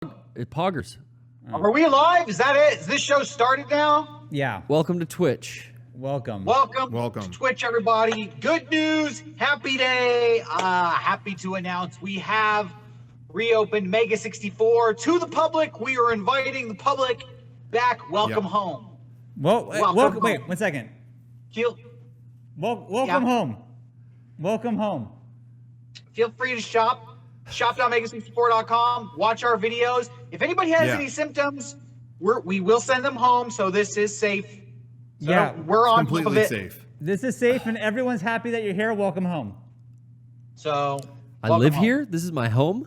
Poggers. Are we live? Is that it? Is this show started now? Yeah. Welcome to Twitch. Welcome. Welcome to Twitch, everybody. Good news. Happy day. Happy to announce we have reopened Mega64 to the public. We are inviting the public back. Welcome home. Welcome. Wait, 1 second. Welcome home. Welcome home. Feel free to shop. Shop.mega64.com. Watch our videos. If anybody has any symptoms, we will send them home. So this is safe. So we're on completely safe. This is safe, and everyone's happy that you're here. Welcome home. So I live here. This is my home.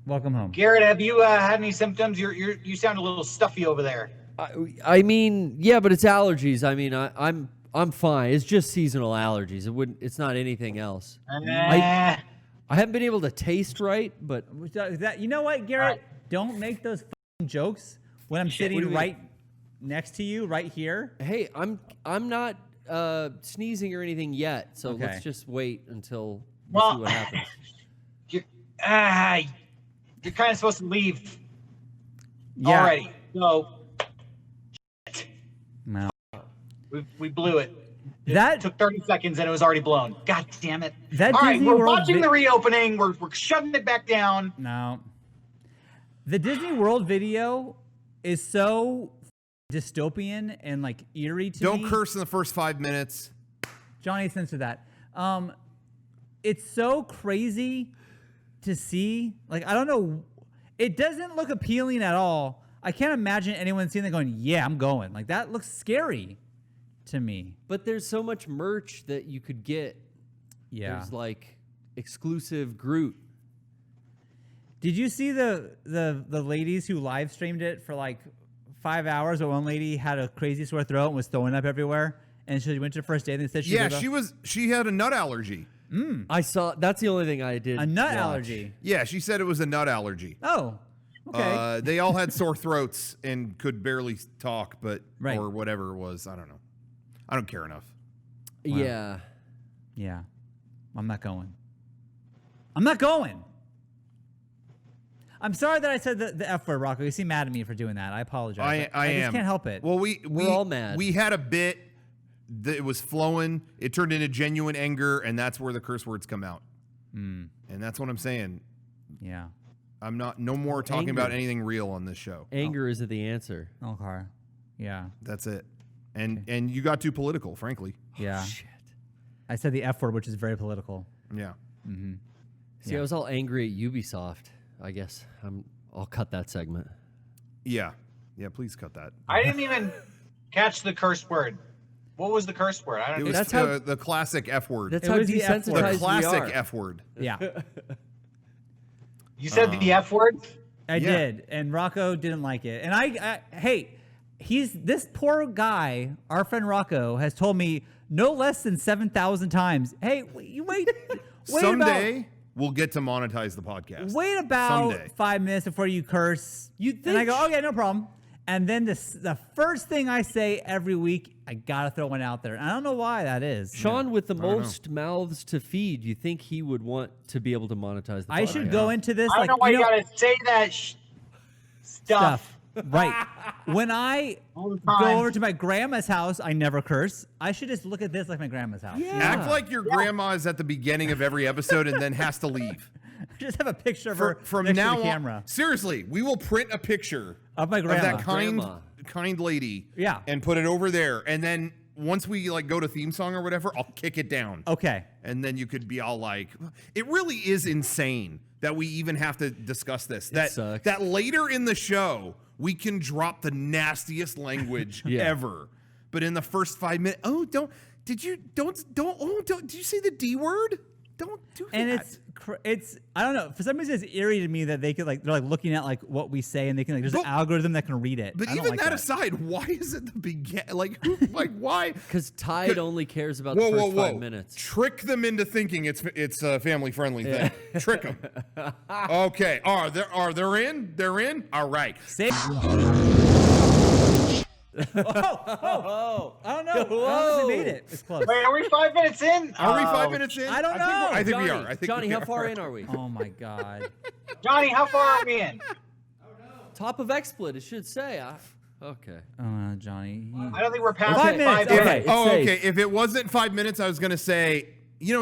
Welcome home. Garrett, have you had any symptoms? You sound a little stuffy over there. I mean, yeah, but it's allergies. I mean, I'm fine. It's just seasonal allergies. It's not anything else. I haven't been able to taste right, but You know what, Garrett? Don't make those jokes when I'm sitting right next to you, right here. Hey, I'm not sneezing or anything yet, so let's just wait until we see what happens. You're kind of supposed to leave already. So no, we blew it. That took 30 seconds and it was already blown. God damn it. That all right, Disney we're World watching the reopening. We're shutting it back down. No. The Disney World video is so dystopian and like eerie to me. Don't curse in the first 5 minutes. Johnny, censor that. It's so crazy to see. Like, I don't know. It doesn't look appealing at all. I can't imagine anyone seeing that going, yeah, I'm going. Like, that looks scary to me. But there's so much merch that you could get. Yeah. There's like exclusive Groot. Did you see the ladies who live streamed it for like 5 hours? But one lady had a crazy sore throat and was throwing up everywhere. And she went to the first day and they said she had a nut allergy. I saw. That's the only thing I did. A nut watch. allergy. Yeah, she said it was a nut allergy. Oh, okay. They all had sore throats and could barely talk, but Right. or whatever it was. I don't know. I don't care enough. Wow. Yeah. Yeah. I'm not going. I'm not going. I'm sorry that I said the F word, Rocco. You seem mad at me for doing that. I apologize. I just am. can't help it. Well, we're all mad. We had a bit that it was flowing. It turned into genuine anger, and that's where the curse words come out. And that's what I'm saying. Yeah. I'm not no more talking about anything real on this show. Anger isn't the answer. Okay. Yeah. That's it. And you got too political, frankly. Yeah. Oh, shit. I said the F word, which is very political. Yeah. Mm-hmm. See, I was all angry at Ubisoft. I guess I'll cut that segment. Yeah. Yeah, please cut that. I didn't even catch the curse word. What was the curse word? I don't It know. was That's how- the classic F word. That's It how was the F word. The desensitized we classic are. F word. Yeah. You said the F word? I did. And Rocco didn't like it. And hey, this poor guy, our friend Rocco, has told me no less than 7,000 times, hey, wait Someday we'll get to monetize the podcast. Wait about Someday. 5 minutes before you curse. You'd And I think- go, okay, no problem. And then the first thing I say every week, I got to throw one out there. And I don't know why that is. Sean, with the most mouths to feed, you think he would want to be able to monetize the podcast? I should go into this I don't like, know why you gotta say that stuff. Right. When I All the go time. over to my grandma's house, I never curse. I should just look at this like my grandma's house. Yeah. Act like your grandma is at the beginning of every episode and then has to leave. Just have a picture of her From next now to the on, camera seriously, we will print a picture of my grandma. of that kind lady. Yeah. And put it over there. And then once we like go to theme song or whatever, I'll kick it down. Okay. And then you could be all like, it really is insane that we even have to discuss this. That sucks. that later in the show we can drop the nastiest language ever. But in the first 5 minutes, did you say the D word? Don't do that. And it's I don't know, for some reason it's eerie to me that they're looking at like what we say and they can there's an algorithm that can read it. But I don't even like that aside, why is it the begin? Like why? Because Tide only cares about the first 5 minutes. Trick them into thinking it's a family friendly thing. Trick them. Okay. They're in. They're in. All right. Say Oh, I don't know. I don't know if we made it. It's close. Wait, are we 5 minutes in? Are we 5 minutes in? I don't know. I think Johnny, we are. I think Johnny, we how are. far in are we? Oh my god. Johnny, how far are we in? Top of XSplit, it should say. Okay. Johnny. I don't think we're past 5 minutes. 5 Okay. minutes. It's safe. Okay. If it wasn't 5 minutes, I was gonna say,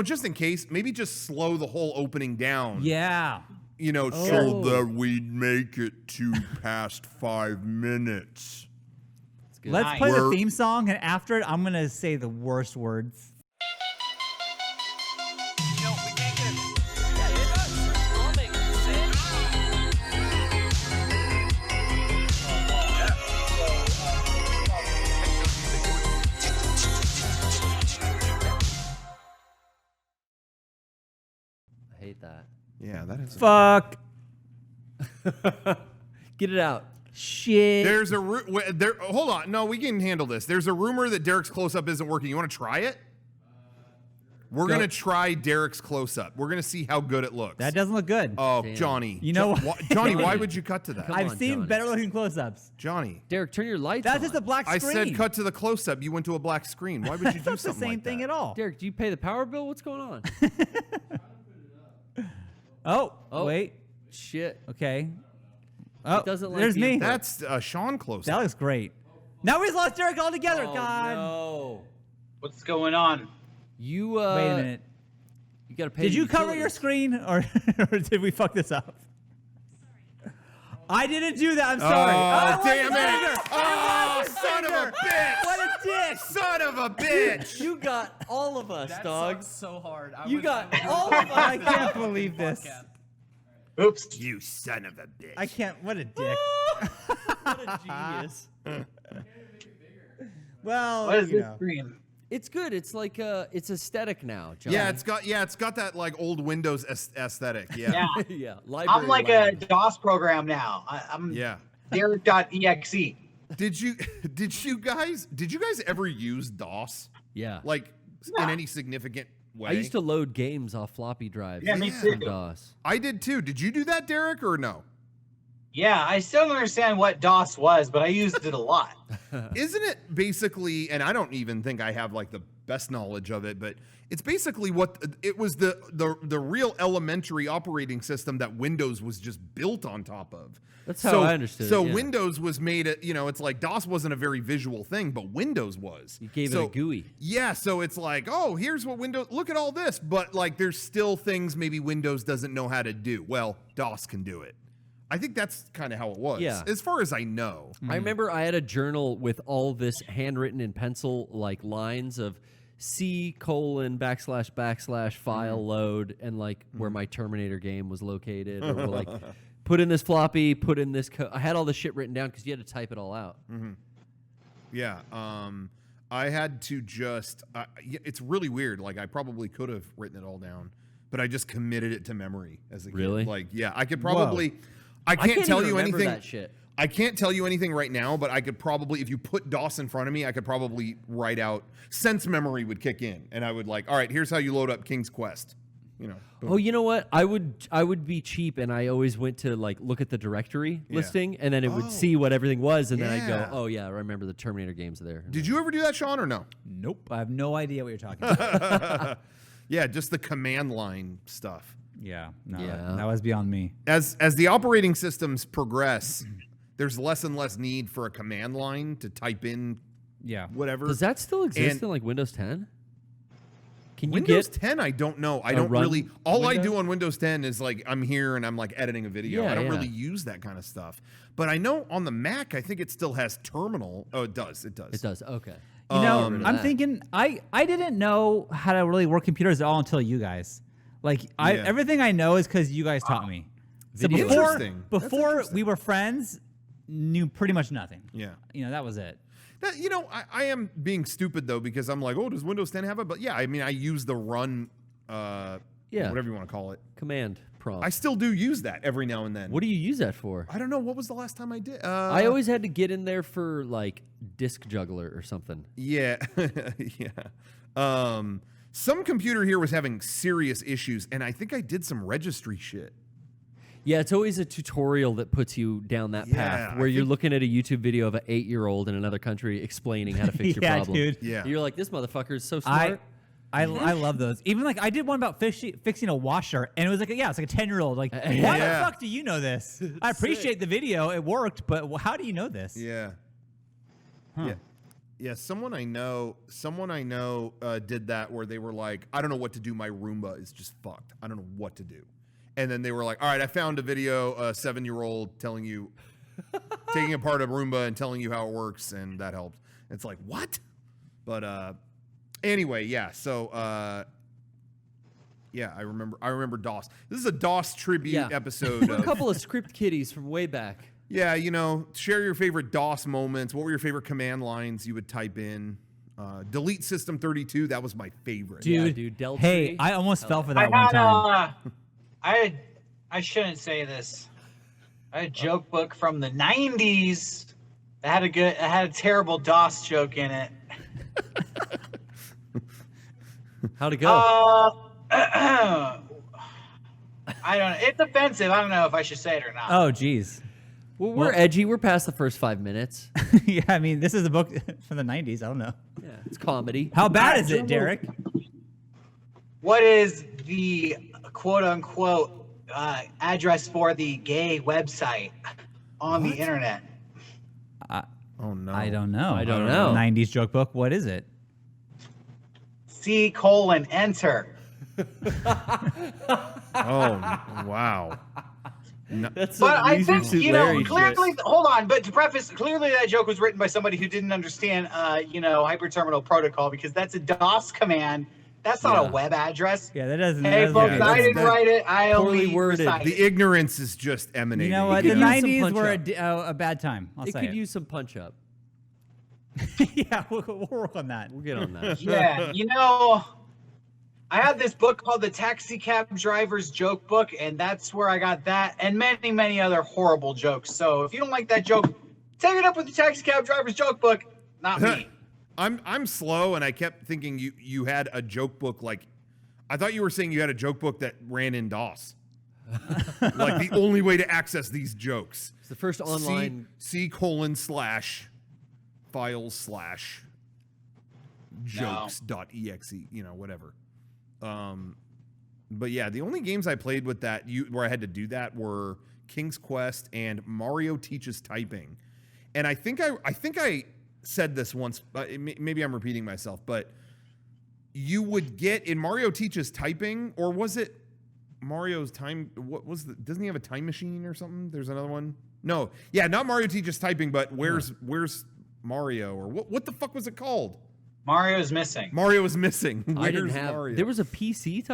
just in case, maybe just slow the whole opening down. Yeah. So that we'd make it to past 5 minutes. Good. Let's Nice. play the theme song, and after it, I'm gonna say the worst words. I hate that. Yeah, that is. Fuck. Get it out. Shit. There's a there. Hold on. No, we can handle this. There's a rumor that Derrick's Close Up isn't working. You want to try it? We're gonna try Derrick's Close Up. We're gonna see how good it looks. That doesn't look good. Oh, Damn. Johnny. You know Johnny, why would you cut to that? Come I've on, seen Johnny. better looking close-ups. Johnny. Derrick, turn your lights That's on. just a black I screen. said cut to the close up. You went to a black screen. Why would you do That's something the same like thing that? at all. Derrick, do you pay the power bill? What's going on? Oh, Oh. wait. Shit. Okay. Oh, doesn't like there's the me. input. That's Sean Close That Up. looks great. Now we've lost Derrick altogether. Oh, God. no. What's going on? You Wait a minute. You gotta pay. Did the you cover your utilities. screen, or did we fuck this up? I didn't do that. I'm sorry. Oh, it damn was it. Finger. Oh, It was son of a Finger. bitch. What a dick. Son of a bitch. You got all of us, That dog. sucks so hard. You got all of us. I can't believe this. Oops. You son of a bitch. I can't. What a dick. What a genius. Well, What is you this know. screen? It's good. It's like it's aesthetic now, Johnny. Yeah, it's got that like old Windows aesthetic. Yeah. Yeah. yeah. Library I'm like lab. a DOS program now. I'm Yeah. Derrick.exe. Did you guys ever use DOS? Yeah. Like in any significant way? I used to load games off floppy drives. Yeah, me from too. DOS. I did too. Did you do that, Derrick, or no? Yeah, I still don't understand what DOS was, but I used it a lot. Isn't it basically, and I don't even think I have like the best knowledge of it, but it's basically what it was the real elementary operating system that Windows was just built on top of. That's how I understood it, So yeah. Windows was made, it's like DOS wasn't a very visual thing, but Windows was. You gave So- it a GUI. Yeah, so it's like, oh, here's what Windows, look at all this, but like there's still things maybe Windows doesn't know how to do. Well, DOS can do it. I think that's kind of how it was. Yeah. As far as I know. I remember I had a journal with all this handwritten in pencil, like lines of C:// file load and like where my Terminator game was located, or like put in this floppy, put in this code. I had all this shit written down because you had to type it all out. Yeah. I had to just, it's really weird. Like I probably could have written it all down, but I just committed it to memory as a kid. Really? Like, yeah, I could probably, I can't tell even you remember anything. that shit. I can't tell you anything right now, but I could probably, if you put DOS in front of me, I could probably write out, sense memory would kick in, and I would like, all right, here's how you load up King's Quest. Boom. Oh, you know what? I would be cheap, and I always went to like look at the directory listing, and then it would see what everything was, and then I'd go, Yeah. oh yeah, I remember the Terminator games there. Did you ever do that, Sean, or no? Nope. I have no idea what you're talking about. Yeah, just the command line stuff. Yeah. No, Yeah. that was beyond me. As the operating systems progress, there's less and less need for a command line to type in Yeah. whatever. Does that still exist And- in like Windows 10? Can you Windows get 10, I don't know. I a don't run really. All I Windows? do on Windows 10 is like I'm here and I'm like editing a video. Yeah, I don't yeah. really use that kind of stuff. But I know on the Mac, I think it still has terminal. Oh, it does. It does. It does. Okay. You know, Rid of I'm that. thinking I didn't know how to really work computers at all until you guys. Like Yeah. everything I know is because you guys taught me. So Video before Interesting. That's before interesting. we were friends, knew pretty much nothing. Yeah. That was it. That, I am being stupid though because I'm like, oh, does Windows 10 have it? But yeah, I mean, I use the run, Yeah. whatever you want to call it. Command prompt. I still do use that every now and then. What do you use that for? I don't know. What was the last time I did? I always had to get in there for like Disk Juggler or something. Yeah, yeah. Some computer here was having serious issues, and I think I did some registry shit. Yeah, it's always a tutorial that puts you down that path where you're looking at a YouTube video of an 8-year-old in another country explaining how to fix your problem. Dude. Yeah. You're like, this motherfucker is so smart. I love those. Even like I did one about fixing a washer, and it was like it's like a 10-year-old. Like, why the fuck do you know this? I appreciate the video; it worked, but how do you know this? Yeah. Yeah. Someone I know did that where they were like, I don't know what to do. My Roomba is just fucked. I don't know what to do. And then they were like, all right, I found a video, a 7-year-old telling you, taking apart a Roomba and telling you how it works, and that helped. It's like, what? But anyway, yeah. So yeah, I remember DOS. This is a DOS tribute episode. A couple of script kiddies from way back. Yeah, share your favorite DOS moments. What were your favorite command lines you would type in? Delete System 32. That was my favorite. Dude. Delta. Hey, I almost fell for that one time. I shouldn't say this. I had a joke book from the 90s that had a terrible DOS joke in it. How'd it go? I don't know. It's offensive. I don't know if I should say it or not. Oh, geez. Well, we're edgy. We're past the first 5 minutes. Yeah, I mean, this is a book from the 90s. I don't know. Yeah, it's comedy. How bad is it, Derrick? What is the quote-unquote address for the gay website on the internet? Oh, no. I don't know. I don't know. 90s joke book. What is it? C:\enter. Oh, wow. No. That's But I think, Larry clearly, shit. hold on, but to preface, clearly that joke was written by somebody who didn't understand, hyperterminal protocol, because that's a DOS command. That's not a web address. Yeah, that doesn't. Hey, folks, I didn't write it. I Poorly only worded. recited The ignorance is just emanating. You know what? could The use some 90s punch were up. a bad time. I'll It say could it. use some punch up. Yeah, we'll work on that. We'll get on that. Yeah, I had this book called The Taxi Cab Driver's Joke Book, and that's where I got that and many, many other horrible jokes. So if you don't like that joke, take it up with the Taxi Cab Driver's Joke Book, not me. I'm slow, and I kept thinking you had a joke book. Like, I thought you were saying you had a joke book that ran in DOS. Like the only way to access these jokes. It's the first online. C://files/jokes.exe, whatever. But yeah, the only games I played with that where I had to do that were King's Quest and Mario Teaches Typing. And I think I said this once, maybe I'm repeating myself, but you would get in Mario Teaches Typing, or was it Mario's time? Doesn't he have a time machine or something? There's another one. No, yeah, not Mario Teaches Typing, but where's Mario, or what the fuck was it called? Mario's missing. Mario is missing. I didn't Where's have. Mario? There was a PC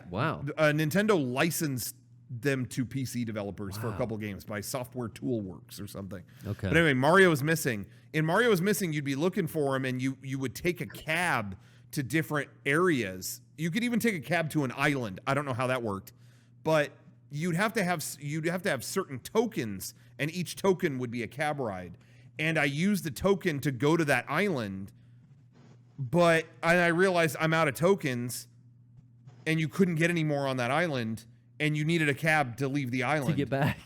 wow. Nintendo licensed them to PC developers for a couple games by Software Toolworks or something. Okay. But anyway, Mario is missing. In Mario is missing, you'd be looking for him, and you would take a cab to different areas. You could even take a cab to an island. I don't know how that worked, but you'd have to have certain tokens, and each token would be a cab ride. And I used the token to go to that island. But I realized I'm out of tokens, and you couldn't get any more on that island, and you needed a cab to leave the island. To get back.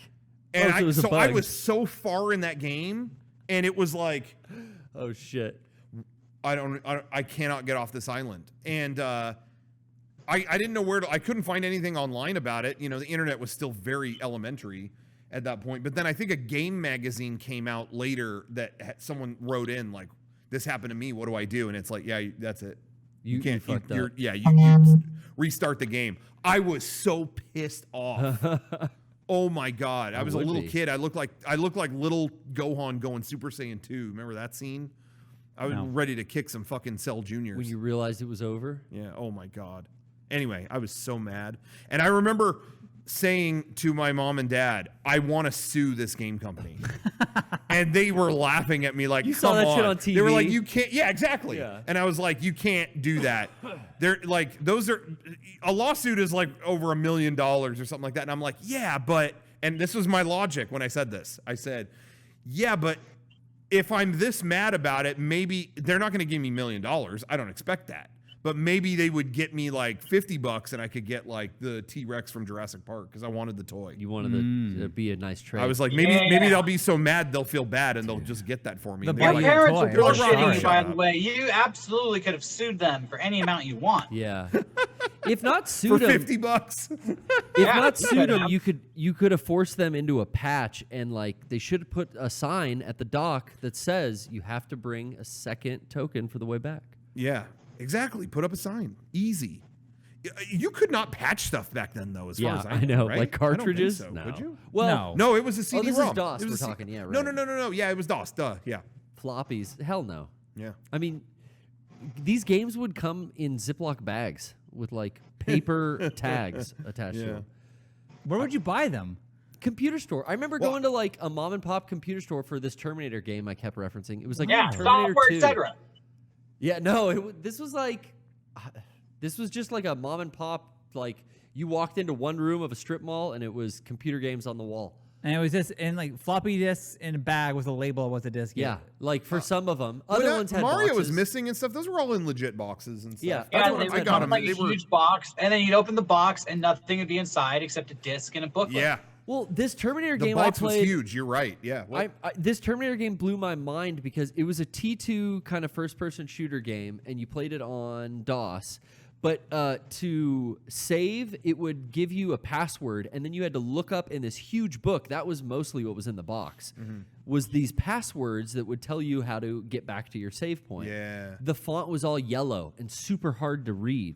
And so it was a bug. I was so far in that game, and it was like, oh shit, I cannot get off this island. And I didn't know where to. I couldn't find anything online about it. The internet was still very elementary at that point. But then I think a game magazine came out later that someone wrote in like, this happened to me. What do I do? And it's like, yeah, that's it. You can't. You restart the game. I was so pissed off. Oh my god! I was a little kid. I looked like little Gohan going Super Saiyan 2. Remember that scene? I was ready to kick some fucking Cell Juniors. When you realized it was over? Yeah. Oh my god. Anyway, I was so mad, and I remember saying to my mom and dad, I want to sue this game company. And they were laughing at me like, you saw that shit on TV. They were like, you can't. Yeah, exactly. Yeah. And I was like, you can't do that. They're like, a lawsuit is like over $1 million or something like that. And I'm like, yeah, but, and this was my logic when I said this. I said, yeah, but if I'm this mad about it, maybe they're not going to give me $1 million. I don't expect that. But maybe they would get me like $50 and I could get like the T-Rex from Jurassic Park because I wanted the toy. You wanted to be a nice trade. I was like, maybe they'll be so mad they'll feel bad and they'll just get that for me. The Your buy you a parents toy. are They're bullshitting you, sorry. by the way. You absolutely could have sued them for any amount you want. Yeah. If not for sued them, $50. if not sued them, you could have forced them into a patch, and like they should have put a sign at the dock that says you have to bring a second token for the way back. Yeah, exactly. Put up a sign. Easy. You could not patch stuff back then, though, as far as I know, right? Like cartridges. I don't think so. No. Could you? Well, No, it was a CD-ROM. this is DOS It was we're a talking. Yeah, right. No. Yeah, it was DOS. Duh. Yeah. Floppies. Hell no. Yeah. I mean, these games would come in Ziploc bags with like paper tags attached to them. Where would you buy them? Computer store. I remember going to like a mom and pop computer store for this Terminator game I kept referencing. It was like Yeah, Terminator software, 2. etc. Yeah, no, this was like, this was just like a mom and pop. Like you walked into one room of a strip mall and it was computer games on the wall. And it was just in like floppy disks in a bag with a label of what the disc Yeah, is. like for some of them. Other ones had Mario was boxes. missing and stuff. Those were all in legit boxes and stuff. Yeah. Yeah, That's what they I'm would saying. come in like They a were- huge box, and then you'd open the box, and nothing would be inside except a disc and a booklet. Yeah. Well, this Terminator The game box I was played, huge. You're right. Yeah. What? this Terminator game blew my mind because it was a T2 kind of first-person shooter game, and you played it on DOS. But to save, it would give you a password, and then you had to look up in this huge book. That was mostly what was in the box. Was these passwords that would tell you how to get back to your save point. Yeah. The font was all yellow and super hard to read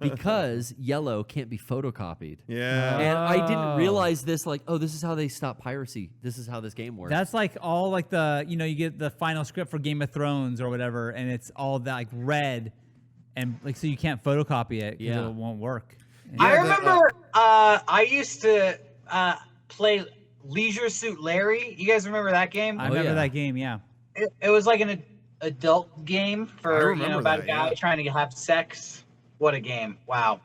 because yellow can't be photocopied. Yeah. And I didn't Oh. realize this, like, oh, this is how they stop piracy. This is how this game works. That's like all like the, you know, you get the final script for Game of Thrones or whatever, and it's all that like red, and like so you can't photocopy it because Yeah. it won't work. I Yeah, remember I used to play Leisure Suit Larry. You guys remember that game? I remember yeah. that game, yeah. It was like an adult game I for remember about that, a guy yeah. trying to have sex. What a game! Wow.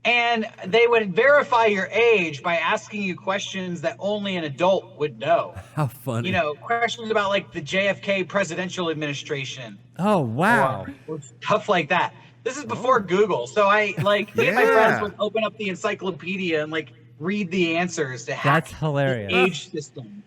And they would verify your age by asking you questions that only an adult would know. how funny. You know, questions about like the JFK presidential administration. Oh wow. Or stuff like that. This is before Google, so I like me and my Yeah. friends would open up the encyclopedia and like read the answers to hack That's hilarious. the age system.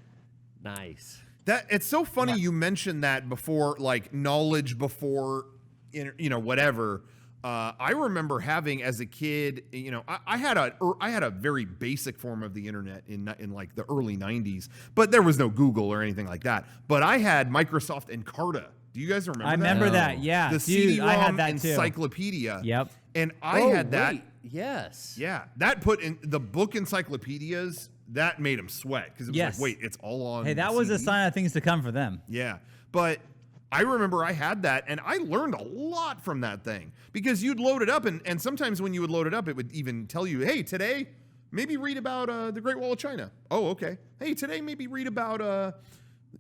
Nice. That it's so funny you mentioned that before, like knowledge before, whatever. I remember having as a kid, I had a very basic form of the internet in like the early 90s, but there was no Google or anything like that. But I had Microsoft Encarta. Do you guys remember I that? remember No. that, yeah. The Dude, CD-ROM I had that too. encyclopedia. Yep. And I Oh, had that. wait, yes. Yeah, that put in the book encyclopedias. That made them sweat because it was Yes. like, wait, it's all on. Hey, that the was a CD? sign of things to come for them. Yeah, but I remember I had that, and I learned a lot from that thing because you'd load it up, and sometimes when you would load it up, it would even tell you, hey, today maybe read about the Great Wall of China. Oh, okay. Hey, today maybe read about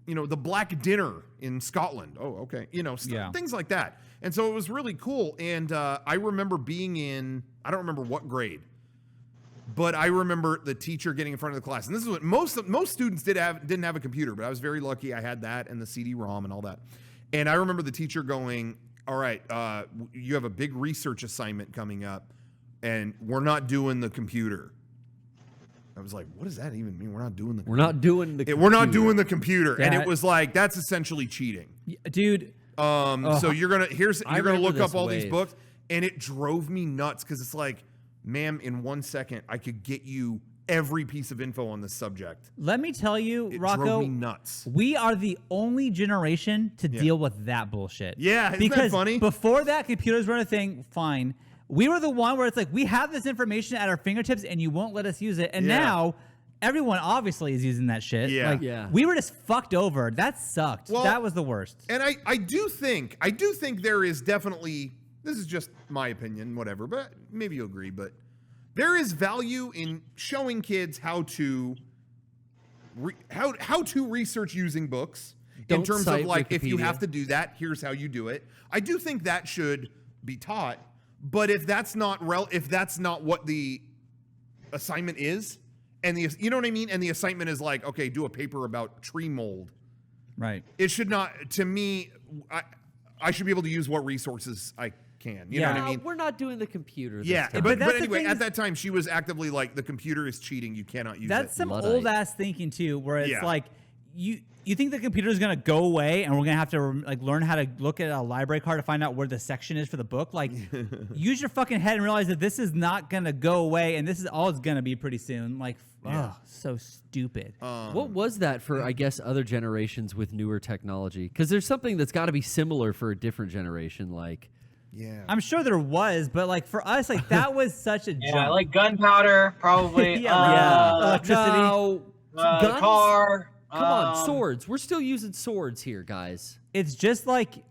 the Black Dinner in Scotland. Oh, okay. Things like that. And so it was really cool. And I remember being in, I don't remember what grade, but I remember the teacher getting in front of the class. And this is what most students didn't have a computer, but I was very lucky. I had that and the CD-ROM and all that. And I remember the teacher going, all right, you have a big research assignment coming up, and we're not doing the computer. I was like, what does that even mean? We're not doing the We're not doing the We're not computer. doing the computer. And Yeah. it was like, that's essentially cheating. Dude, So you're gonna remember look up this all these wave. books, and it drove me nuts because it's like, ma'am, in 1 second I could get you every piece of info on this subject. let me tell you, It Rocco, drove me nuts. we are the only generation to deal with that bullshit. Yeah, isn't that because funny? before that, computers were a thing, fine. We were the one where it's like, we have this information at our fingertips and you won't let us use it. And Yeah. now, everyone obviously is using that shit. Yeah. Like, Yeah. we were just fucked over. That sucked. Well, that was the worst. And I do think there is definitely, this is just my opinion, whatever, but maybe you'll agree, but there is value in showing kids how to research using books in Don't terms of cite like, if you Wikipedia. have to do that, here's how you do it. I do think that should be taught, but if that's not what the assignment is, and you know what I mean? And the assignment is like, okay, do a paper about tree mold. Right. It should not, to me, I should be able to use what resources I can. You know what I mean? We're not doing the computer. This Yeah, time. but that's the anyway, thing at is- that time, she was actively like, the computer is cheating. You cannot use That's it. some Luddite. old ass thinking too, where it's Yeah. like you think the computer is gonna go away and we're gonna have to like learn how to look at a library card to find out where the section is for the book. Like, use your fucking head and realize that this is not gonna go away and this is all it's gonna be pretty soon. Like, so stupid. What was that for, I guess, other generations with newer technology? Because there's something that's got to be similar for a different generation. Like, Yeah. I'm sure there was, but like for us, like that was such a Yeah, jump. like gunpowder, probably. Yeah, electricity. no, The guns? car. Come on, swords. We're still using swords here, guys. It's just like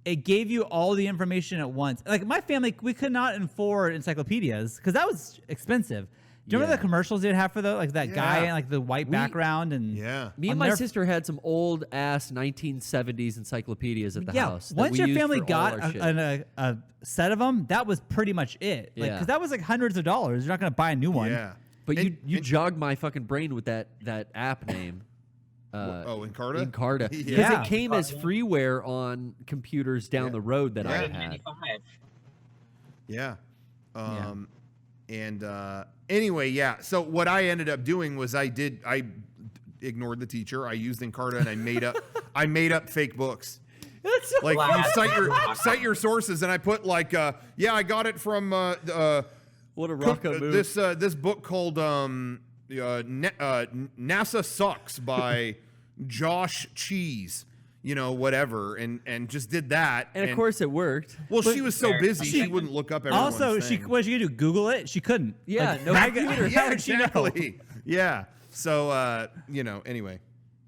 it gave you all the information at once. Like my family, we could not afford encyclopedias because that was expensive. Do you remember the commercials they'd have for like that guy Yeah. and like the white background and Yeah. Me I'll and my never- sister had some old ass 1970s encyclopedias at the house. that Once we your used family for all got our shit. a set of them, that was pretty much it. Like, Yeah. because that was like hundreds of dollars. You're not going to buy a new one. Yeah. But And- you and- jogged my fucking brain with that app name. Encarta? Encarta. Because Yeah. it came as freeware on computers down the road that I Yeah. had. 95. Yeah. And anyway, yeah. So what I ended up doing was I ignored the teacher. I used Encarta and I made up fake books. That's so Like Wow. you cite your sources, and I put like I got it from what a Rocco move. this book called NASA Sucks by Josh Cheese, whatever, and just did that. and of course it worked. well, she was so busy she wouldn't look up everyone's Also, thing. what she could do? Google it? She couldn't. Yeah, Like, no how- computer. How yeah, would she know? exactly. Yeah. So anyway.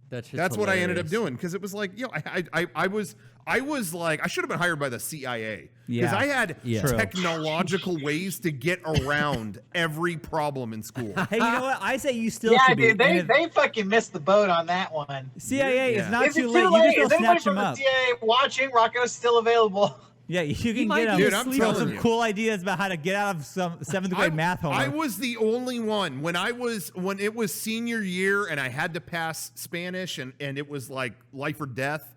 That's what I ended up doing because it was like, I was like, I should have been hired by the CIA because Yeah. I had True. technological ways to get around every problem in school. Hey, you know what? I say you still Yeah, should be. dude, And if they fucking missed the boat on that one. CIA Yeah. is not Is it too late. You late? can Is still anybody snatch from them the up. CIA watching? Rocco's still available. Yeah, you can might get be them. Dude, I'm asleep. telling some you. cool ideas about how to get out of some seventh grade math homework. I was the only one when it was senior year and I had to pass Spanish and it was like life or death.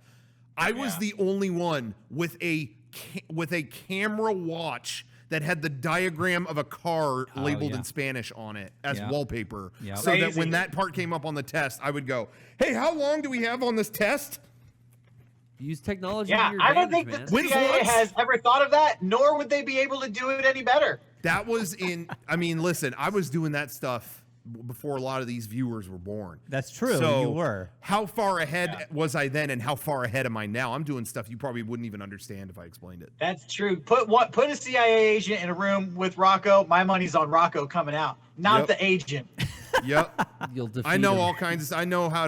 I was the only one with a camera watch that had the diagram of a car labeled yeah. in Spanish on it as Yeah. wallpaper. Yep. So that Crazy. when that part came up on the test, I would go, "Hey, how long do we have on this test?" Use technology. Yeah, to your I don't advantage, think man. the When's CIA lunch? has ever thought of that, nor would they be able to do it any better. That was listen, I was doing that stuff before a lot of these viewers were born. That's true. So You were. How far ahead was I then, and how far ahead am I now? I'm doing stuff you probably wouldn't even understand if I explained it. That's true. Put a CIA agent in a room with Rocco. My money's on Rocco coming out, not Yep. the agent. Yep. You'll defeat I know him. all kinds of. I know how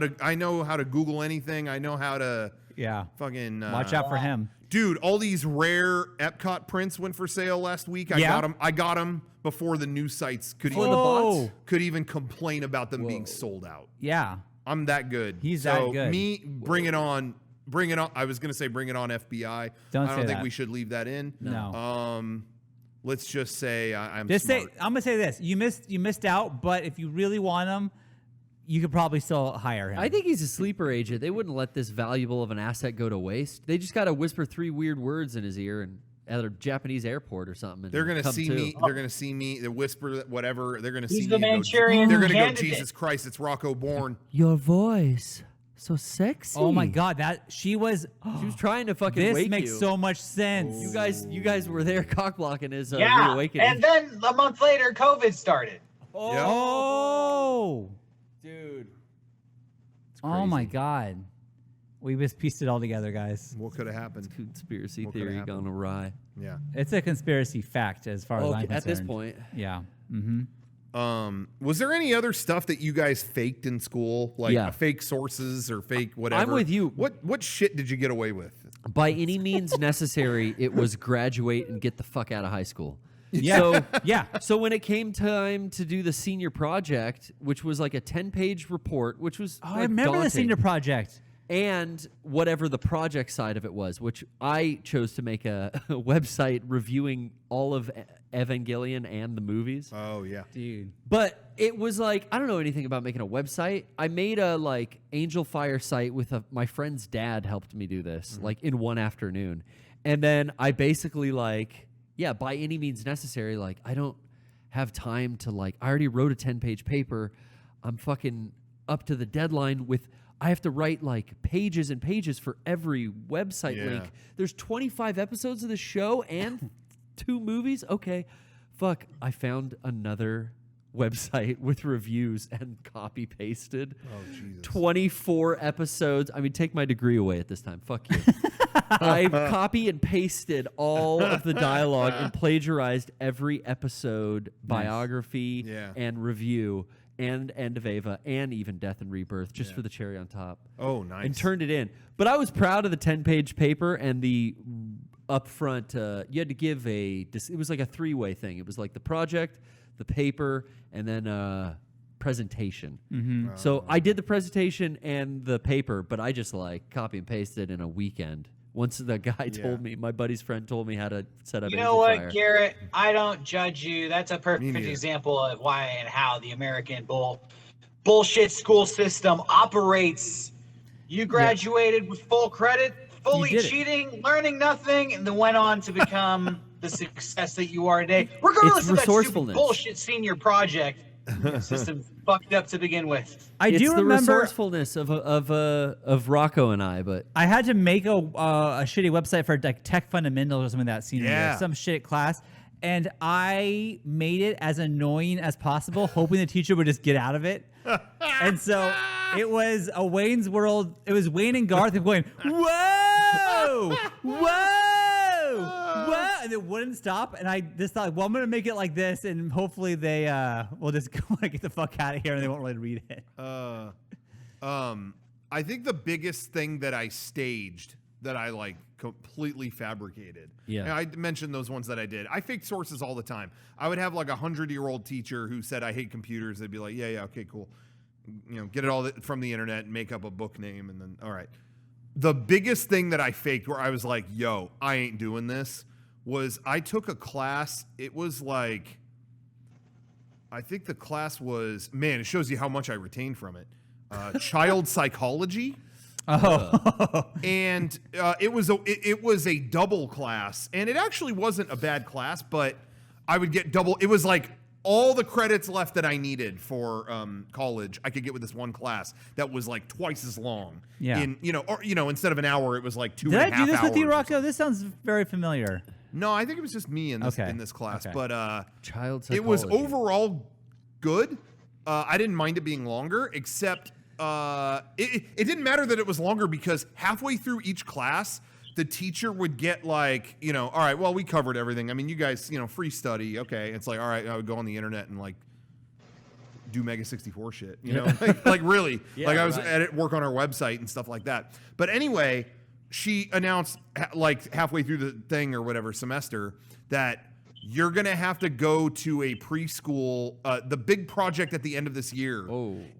to Google anything. I know how to Yeah. fucking Watch out for him. dude. All these rare Epcot prints went for sale last week. Yeah? I got them before the news sites could For even, the bots? Oh, could even complain about them being Whoa. sold out. yeah. I'm that good. He's so that good. Me, bring it on. Bring it on. I was gonna say bring it on FBI. Don't I say don't think that. we should leave that in. No. Let's just say I'm Just smart. say I'm gonna say this. You missed out, but if you really want him, you could probably still hire him. I think he's a sleeper agent. They wouldn't let this valuable of an asset go to waste. They just got to whisper 3 weird words in his ear and at a Japanese airport or something. And They're gonna come see to. me. They're gonna see me. They whisper whatever. They're gonna see He's me. the and Manchurian They're gonna candidate. go. Jesus Christ! It's Rocco Bourne. Your voice, so sexy. Oh my God, she was. She was trying to fucking This wake makes you. so much sense. You guys were there cock blocking his Yeah, reawakening. and then a month later, COVID started. Oh. dude. Oh my God. We just pieced it all together, guys. What could have happened? Conspiracy What coulda theory happened? gone awry. Yeah. It's a conspiracy fact as far as I'm Okay, concerned. at this point. Yeah. Was there any other stuff that you guys faked in school, like Yeah. fake sources or fake whatever? I'm with you. What shit did you get away with? By any means necessary, it was graduate and get the fuck out of high school. Yeah. So, Yeah. so when it came time to do the senior project, which was like a 10-page report, which was Oh, I like, remember the daunting, senior project. and whatever the project side of it was, which I chose to make a website reviewing all of Evangelion and the movies. Oh yeah. Dude. But it was like, I don't know anything about making a website. I made a like Angel Fire site with my friend's dad helped me do this like in one afternoon. And then I basically like, yeah, by any means necessary, like I don't have time to like, I already wrote a 10-page paper. I'm fucking up to the deadline with, I have to write like pages and pages for every website link. There's 25 episodes of the show and 2 movies. Okay, fuck. I found another website with reviews and copy pasted. Oh, Jesus. 24 episodes. I mean, take my degree away at this time. Fuck you. I copy and pasted all of the dialogue and plagiarized every episode biography and review and End of Ava and even Death and Rebirth just for the cherry on top. Oh, nice. And turned it in. But I was proud of the 10-page paper and the upfront. You had to give it was like a 3-way thing. It was like the project, the paper, and then presentation. So I did the presentation and the paper, but I just like copy and pasted in a weekend. Once the guy told me, my buddy's friend told me how to set up. You know what, Garrett? I don't judge you. That's a perfect example of why and how the American bullshit school system operates. You graduated with full credit, fully cheating, learning nothing, and then went on to become the success that you are today. Regardless of that stupid bullshit senior project, the system's fucked up to begin with. It's the resourcefulness of Rocco and I, but I had to make a shitty website for like tech fundamentals or something that senior year, some shit class, and I made it as annoying as possible, hoping the teacher would just get out of it. And so it was a Wayne's World. It was Wayne and Garth going, whoa, whoa. And it wouldn't stop, and I just thought, well, I'm gonna make it like this, and hopefully they will just go and get the fuck out of here, and they won't really read it. I think the biggest thing that I staged that I like completely fabricated. And I mentioned those ones that I did. I faked sources all the time. I would have like a 100-year-old teacher who said, "I hate computers." They'd be like, "Yeah, okay, cool." You know, get it all from the internet and make up a book name, and then all right. The biggest thing that I faked, where I was like, "Yo, I ain't doing this," was I took a class. It was like, I think the class was, man, it shows you how much I retained from it. Child psychology. And it was a double class, and it actually wasn't a bad class, but I would get double. It was like all the credits left that I needed for college, I could get with this one class that was like twice as long. In instead of an hour, it was like 2.5 hours. Did I do this with you, Rocco? This sounds very familiar. No, I think it was just me in this class. Okay. But child psychology. It was overall good. I didn't mind it being longer, except it didn't matter that it was longer, because halfway through each class, the teacher would get like, all right, well, we covered everything. I mean, you guys, free study. Okay. It's like, all right, I would go on the internet and like do Mega64 shit, like really, like I was at work on our website and stuff like that. But anyway, she announced like halfway through the thing or whatever semester that you're going to have to go to a preschool. The big project at the end of this year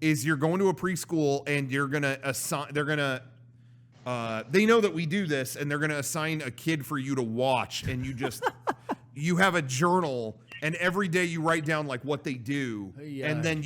is you're going to a preschool, and you're going to assign, they know that we do this, and they're going to assign a kid for you to watch, and you just, you have a journal, and every day you write down like what they do, and then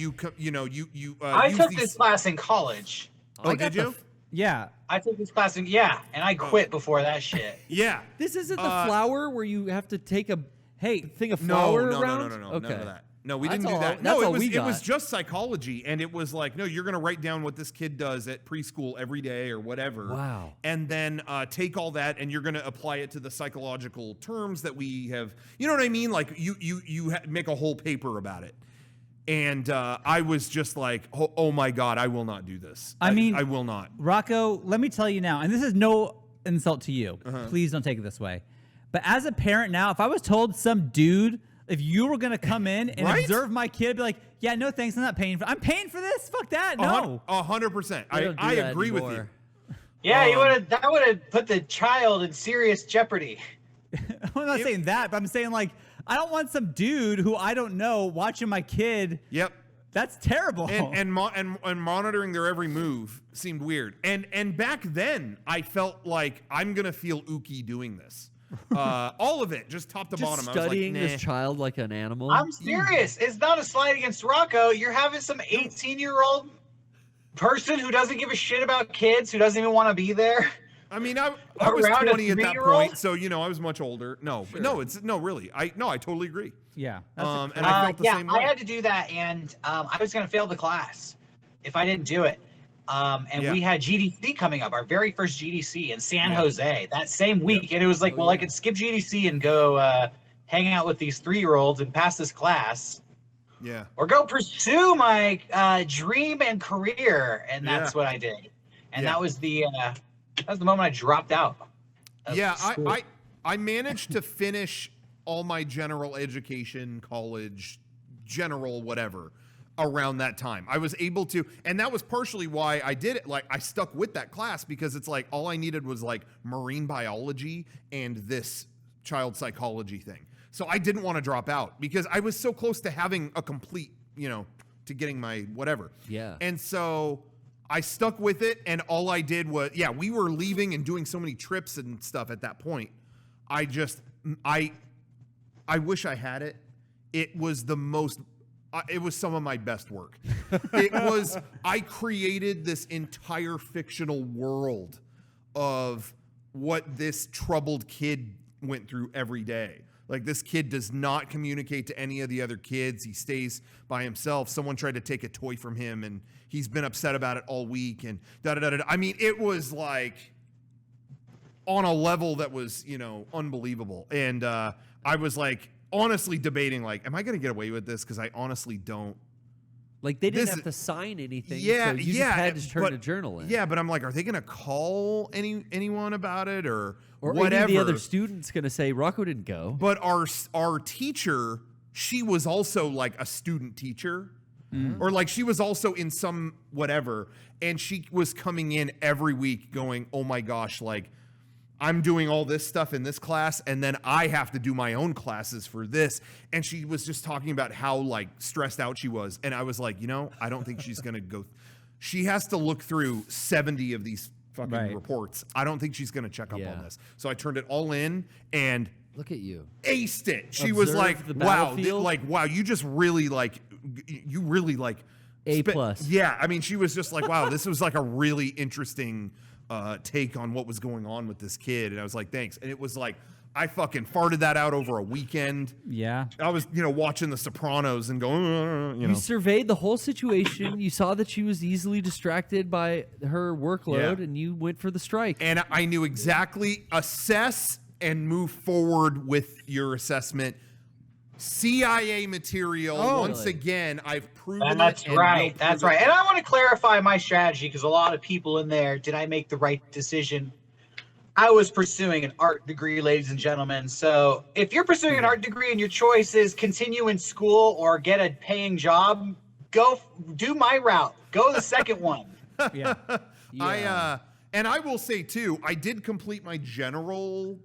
I took this class in college. Oh, did you? Yeah. I took this class and I quit before that shit. Yeah. This isn't the flower where you have to take a thing of flour around? No. Okay. None of that. No, we didn't do that. No, it was just psychology, and it was like, no, you're going to write down what this kid does at preschool every day or whatever. Wow. And then take all that, and you're going to apply it to the psychological terms that we have. You know what I mean? Like you make a whole paper about it. And I was just like, oh my God, I will not do this. I mean, I will not. Rocco, let me tell you now, and this is no insult to you. Please don't take it this way. But as a parent now, if I was told some dude, if you were going to come in and observe my kid, I'd be like, yeah, no thanks, I'm paying for this. Fuck that. No. 100%. I agree with you. Yeah, that would have put the child in serious jeopardy. I'm not saying that, but I'm saying like, I don't want some dude who I don't know watching my kid. Yep. That's terrible. And monitoring their every move seemed weird. And back then, I felt like I'm going to feel ooky doing this. All of it, just top to bottom. Studying I was like, this child like an animal. I'm serious. It's not a slight against Rocco. You're having some 18-year-old person who doesn't give a shit about kids, who doesn't even want to be there, I mean, I was Around a 20 at that 3-year-old? point, so I was much older. No, really. I totally agree. Yeah. And I felt the same way. I had to do that, and I was going to fail the class if I didn't do it. And we had GDC coming up, our very first GDC in San Jose that same week, and it was like, I could skip GDC and go hang out with these 3-year-olds and pass this class. Yeah. Or go pursue my dream and career, and that's what I did. And that was the moment I dropped out. I managed to finish all my general education, college, general whatever around that time. I was able to, and that was partially why I did it. Like, I stuck with that class because it's like all I needed was like marine biology and this child psychology thing. So I didn't want to drop out because I was so close to having a complete, to getting my whatever. Yeah. And so I stuck with it, and all I did was, we were leaving and doing so many trips and stuff at that point. I wish I had it. It was it was some of my best work. I created this entire fictional world of what this troubled kid went through every day. Like, this kid does not communicate to any of the other kids. He stays by himself. Someone tried to take a toy from him, and he's been upset about it all week, and da-da-da-da. I mean, it was like on a level that was, unbelievable. And I was like honestly debating, like, am I going to get away with this? Because I honestly don't. Like, they didn't have to sign anything. Yeah, so you just had to turn a journal in. Yeah, but I'm like, are they going to call anyone about it or whatever? Any of the other students going to say Rocco didn't go. But our teacher, she was also like a student teacher, or like she was also in some whatever, and she was coming in every week going, oh my gosh, like, I'm doing all this stuff in this class, and then I have to do my own classes for this. And she was just talking about how like stressed out she was. And I was like, I don't think she's going to go. She has to look through 70 of these fucking reports. I don't think she's going to check up on this. So I turned it all in and look at you. Aced it. She was like, wow, you just really like, A+. Yeah. I mean, she was just like, wow, this was like a really interesting take on what was going on with this kid. And I was like, thanks. And it was like, I fucking farted that out over a weekend. Yeah. I was, watching The Sopranos and going, You surveyed the whole situation. You saw that she was easily distracted by her workload, and you went for the strike. And I knew exactly assess and move forward with your assessment. CIA material. Once again, I've proven it. That's right. That's right. And I want to clarify my strategy because a lot of people in there, did I make the right decision? I was pursuing an art degree, ladies and gentlemen. So if you're pursuing an art degree and your choice is continue in school or get a paying job, go do my route. Go the second one. Yeah. And I will say too, I did complete my general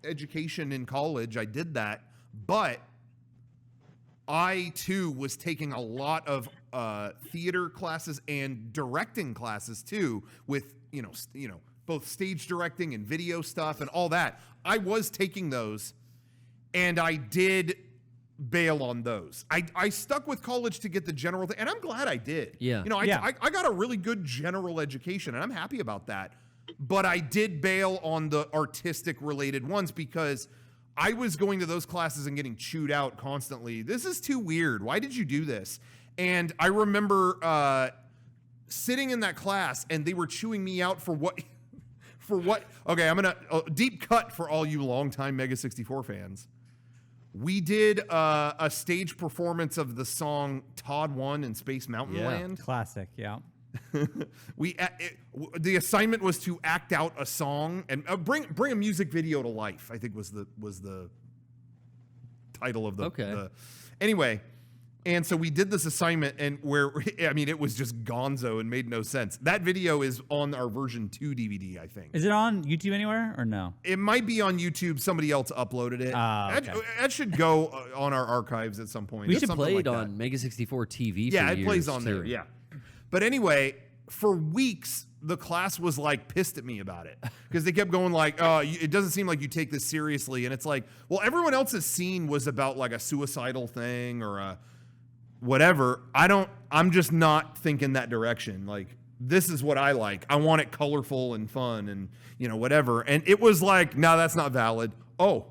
education in college. I did that. But I, too, was taking a lot of theater classes and directing classes, too, with, both stage directing and video stuff and all that. I was taking those, and I did bail on those. I stuck with college to get the general thing, and I'm glad I did. Yeah. I got a really good general education, and I'm happy about that. But I did bail on the artistic-related ones because I was going to those classes and getting chewed out constantly. This is too weird. Why did you do this? And I remember sitting in that class, and they were chewing me out for what? Okay, I'm going to deep cut for all you longtime Mega64 fans. We did a stage performance of the song Todd 1 in Space Mountain Land. Classic, yeah. The assignment was to act out a song and bring a music video to life, I think was the title of the anyway. And so we did this assignment, and it was just gonzo and made no sense. That video is on our version 2 DVD, I think. Is it on YouTube anywhere or no? It might be on YouTube. Somebody else uploaded it. That should go on our archives at some point. We should play it on Mega64 TV. Yeah, for it plays years, on too. there. Yeah. But anyway, for weeks, the class was like pissed at me about it because they kept going like, it doesn't seem like you take this seriously. And it's like, well, everyone else's scene was about like a suicidal thing or a whatever. I'm just not thinking that direction. Like, this is what I like. I want it colorful and fun and, whatever. And it was like, no, that's not valid. Oh.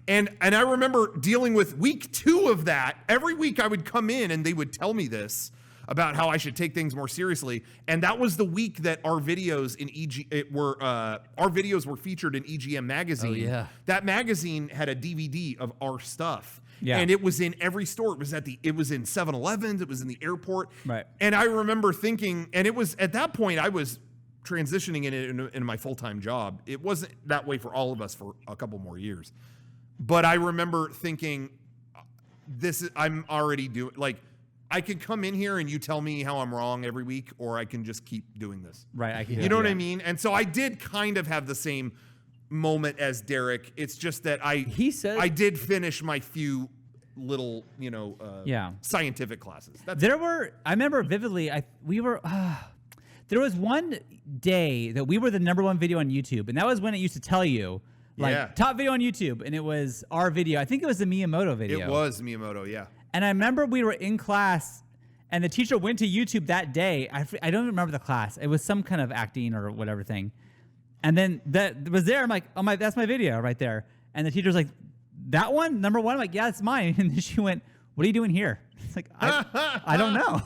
And I remember dealing with week 2 of that. Every week I would come in and they would tell me this about how I should take things more seriously. And that was the week that our videos were featured in EGM magazine. Oh, yeah. That magazine had a DVD of our stuff. Yeah. And it was in every store. It was in 7-Elevens. It was in the airport. Right. And I remember thinking, and it was at that point I was transitioning into my full-time job. It wasn't that way for all of us for a couple more years. But I remember thinking, I'm already doing, like, I could come in here and you tell me how I'm wrong every week, or I can just keep doing this. Right. You know what I mean? And so I did kind of have the same moment as Derrick. It's just that I did finish my few little, scientific classes. I remember vividly, there was one day that we were the #1 video on YouTube, and that was when it used to tell you, top video on YouTube, and it was our video. I think it was the Miyamoto video. It was Miyamoto, yeah. And I remember we were in class, and the teacher went to YouTube that day. I don't remember the class. It was some kind of acting or whatever thing. And then that was there. I'm like, oh that's my video right there. And the teacher's like, that one, #1? I'm like, yeah, it's mine. And then she went, what are you doing here? It's like, I don't know.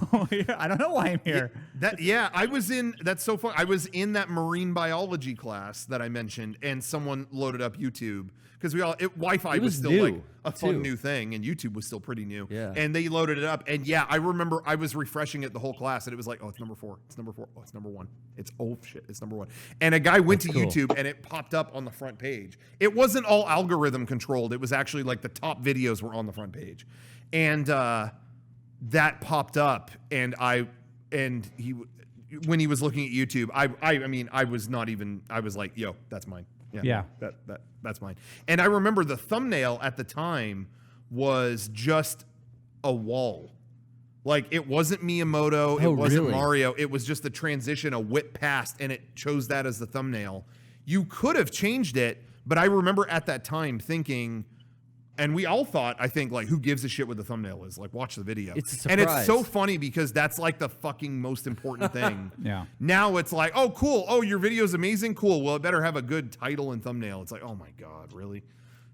I don't know why I'm here. That's so fun. I was in that marine biology class that I mentioned, and someone loaded up YouTube because Wi-Fi was still like a fun new thing, and YouTube was still pretty new. Yeah. And they loaded it up, and I remember I was refreshing it the whole class, and it was like, oh, it's #4. It's #4. Oh, it's #1. It's shit. It's #1. And a guy went to YouTube, and it popped up on the front page. It wasn't all algorithm controlled. It was actually like the top videos were on the front page, and that popped up, and when he was looking at YouTube, I was like, yo, that's mine. Yeah. That's mine. And I remember the thumbnail at the time was just a wall. Like, it wasn't Miyamoto, it wasn't Mario, it was just the transition, a whip past, and it chose that as the thumbnail. You could have changed it, but I remember at that time thinking, and we all thought, I think, like, who gives a shit what the thumbnail is? Like, watch the video. It's a surprise. And it's so funny because that's like the fucking most important thing. Yeah. Now it's like, oh, cool. Oh, your video's amazing. Cool. Well, it better have a good title and thumbnail. It's like, oh my God, really?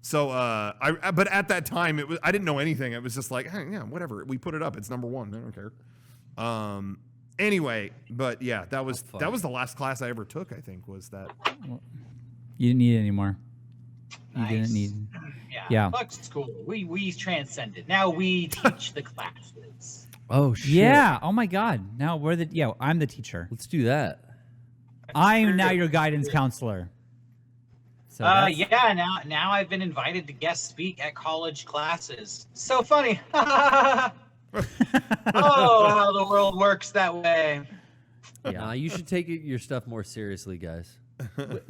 So, but at that time, I didn't know anything. It was just like, hey, yeah, whatever. We put it up. It's #1. I don't care. Anyway, but yeah, that was the last class I ever took, I think, was that. You didn't need it anymore. Nice. You didn't need. Yeah. Fuck school. We transcended. Now we teach the classes. Oh shit. Yeah. Oh my God. Now I'm the teacher. Let's do that. I'm now your guidance counselor. So now I've been invited to guest speak at college classes. So funny. Oh, how the world works that way. Yeah, you should take your stuff more seriously, guys.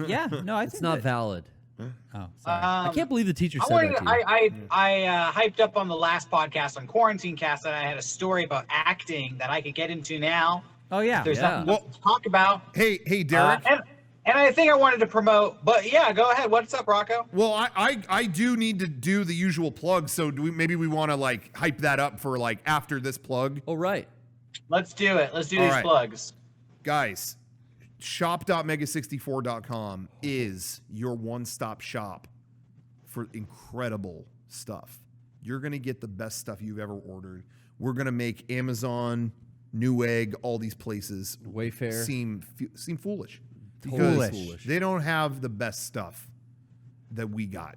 Yeah, no, it's not valid. Oh, sorry. I can't believe the teacher said that to you. I hyped up on the last podcast on Quarantine Cast that I had a story about acting that I could get into now. Oh yeah, There's something to talk about. Hey, Derrick. And I think I wanted to promote, but yeah, go ahead. What's up, Rocco? Well, I do need to do the usual plugs, so maybe we want to like hype that up for like after this plug. Oh, right. Let's do it. Let's do these plugs. Guys, shop.mega64.com is your one-stop shop for incredible stuff. You're going to get the best stuff you've ever ordered. We're going to make Amazon, Newegg, all these places Wayfair seem foolish. Foolish. They don't have the best stuff that we got.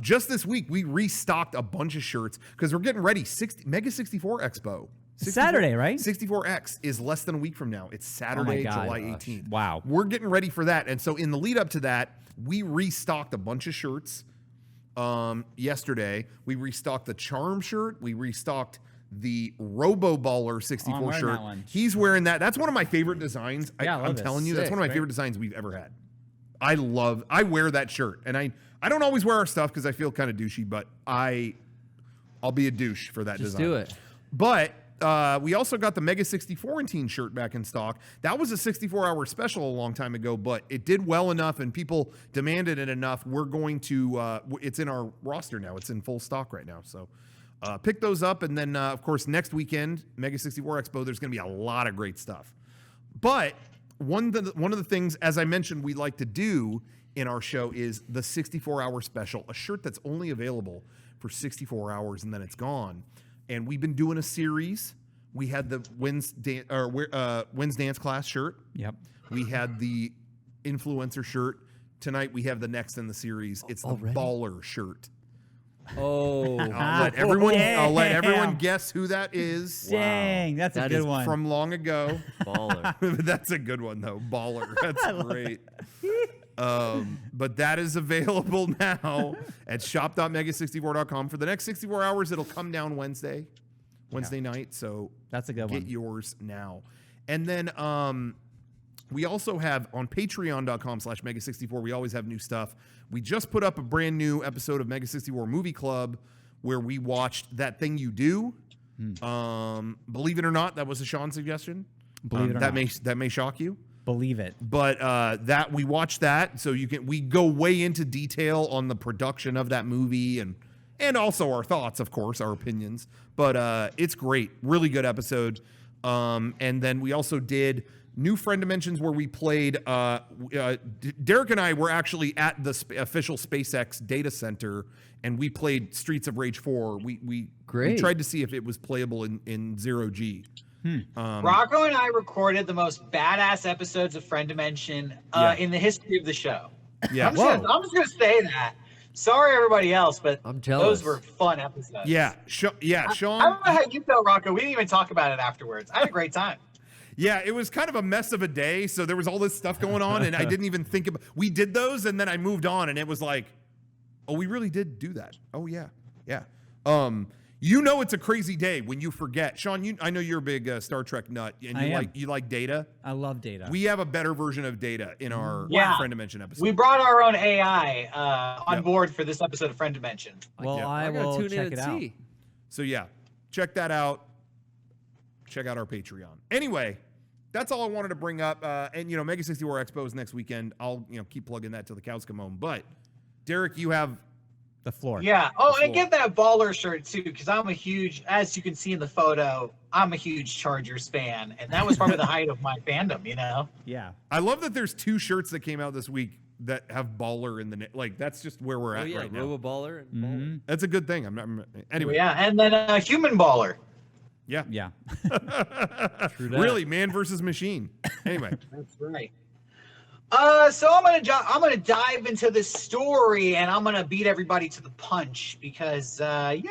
Just this week, we restocked a bunch of shirts because we're getting ready. Mega64 Expo. Saturday, right? 64X is less than a week from now. It's Saturday, July 18th. Wow. We're getting ready for that. And so in the lead up to that, we restocked a bunch of shirts. Yesterday, we restocked the Charm shirt. We restocked the Robo Baller 64 shirt. He's wearing that. That's one of my favorite designs. Yeah, I'm telling you, that's one of my favorite designs we've ever had. I wear that shirt. And I don't always wear our stuff because I feel kind of douchey, but I'll be a douche for that design. Just do it. But we also got the Mega64 and Teen shirt back in stock. That was a 64-hour special a long time ago, but it did well enough and people demanded it enough. We're going to, it's in our roster now. It's in full stock right now. So pick those up. And then, of course, next weekend, Mega64 Expo, there's going to be a lot of great stuff. But one of the things, as I mentioned, we like to do in our show is the 64-hour special, a shirt that's only available for 64 hours and then it's gone. And we've been doing a series. We had the Wynn's Dance Class shirt. Yep. We had the influencer shirt. Tonight we have the next in the series. It's the Already? Baller shirt. Oh, I'll let everyone guess who that is. Dang, that's a That good is one. From long ago. baller. That's a good one though. Baller. That's great. But that is available now at shop.mega64.com for the next 64 hours. It'll come down Wednesday night. So That's a good one. Get yours now. And then we also have on patreon.com/mega64, we always have new stuff. We just put up a brand new episode of Mega64 Movie Club where we watched That Thing You Do. Believe it or not, that was a Sean suggestion. Believe it or not. That may shock you. Believe it. But that we watched that, so we go way into detail on the production of that movie and also our thoughts, of course, our opinions. But it's great, really good episode. And then we also did New Friend Dimensions where we played. Derrick and I were actually at the official SpaceX data center, and we played Streets of Rage 4. We tried to see if it was playable in 0G. Rocco and I recorded the most badass episodes of Friend Dimension in the history of the show. Yeah, I'm just gonna say that. Sorry, everybody else, but I'm jealous. those were fun episodes. Yeah, Sean. I don't know how you felt, Rocco. We didn't even talk about it afterwards. I had a great time. Yeah, it was kind of a mess of a day. So there was all this stuff going on, and I didn't even think about. We did those, and then I moved on, and it was like, oh, we really did do that. Oh yeah. You know, it's a crazy day when you forget. Sean, I know you're a big Star Trek nut, and you like Data. I love Data. We have a better version of Data in our Friend Dimension episode. We brought our own AI on board for this episode of Friend Dimension. Well, I gotta will tune in check and it out. see. So yeah, check that out. Check out our Patreon. Anyway, that's all I wanted to bring up. And Mega64 Expo is next weekend. I'll keep plugging that till the cows come home. But Derrick, you have The floor. Yeah. Oh, and get that baller shirt too, because I'm a huge, as you can see in the photo, I'm a huge Chargers fan, and that was probably the height of my fandom. Yeah. I love that there's 2 shirts that came out this week that have baller in the name. Like that's just where we're at right now. Robo Baller and Baller. That's a good thing. Anyway. Yeah, and then Human Baller. Yeah. Yeah. True that. Really, man versus machine. Anyway. That's right. So I'm gonna dive into this story, and I'm gonna beat everybody to the punch because I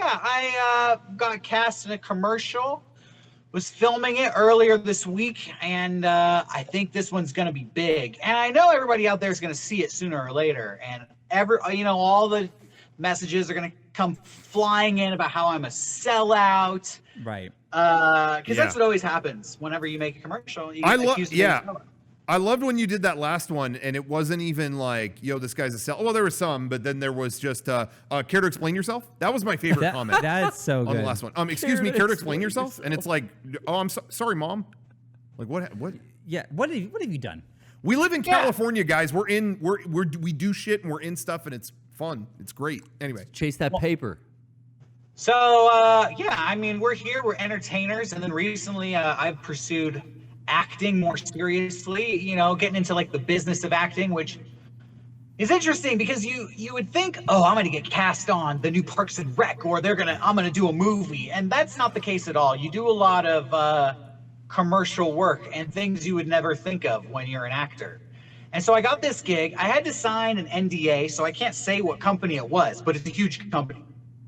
got cast in a commercial, was filming it earlier this week, and I think this one's gonna be big. And I know everybody out there is gonna see it sooner or later, and all the messages are gonna come flying in about how I'm a sellout. Right. Because that's what always happens whenever you make a commercial. You get accused of being a sellout. I loved when you did that last one, and it wasn't even like, yo, this guy's a sell. Well, there was some, but then there was just, care to explain yourself? That was my favorite comment. That's so good. On the last one. Excuse me, care to explain yourself? And it's like, oh, I'm sorry, Mom. Like, what? Yeah. What have you done? We live in California, guys. We do shit, and we're in stuff, and it's fun. It's great. Anyway. Chase that paper. So, we're here, we're entertainers, and then recently I've pursued acting more seriously, getting into like the business of acting, which is interesting because you would think, oh, I'm going to get cast on the new Parks and Rec, or I'm going to do a movie. And that's not the case at all. You do a lot of commercial work and things you would never think of when you're an actor. And so I got this gig. I had to sign an NDA, so I can't say what company it was, but it's a huge company.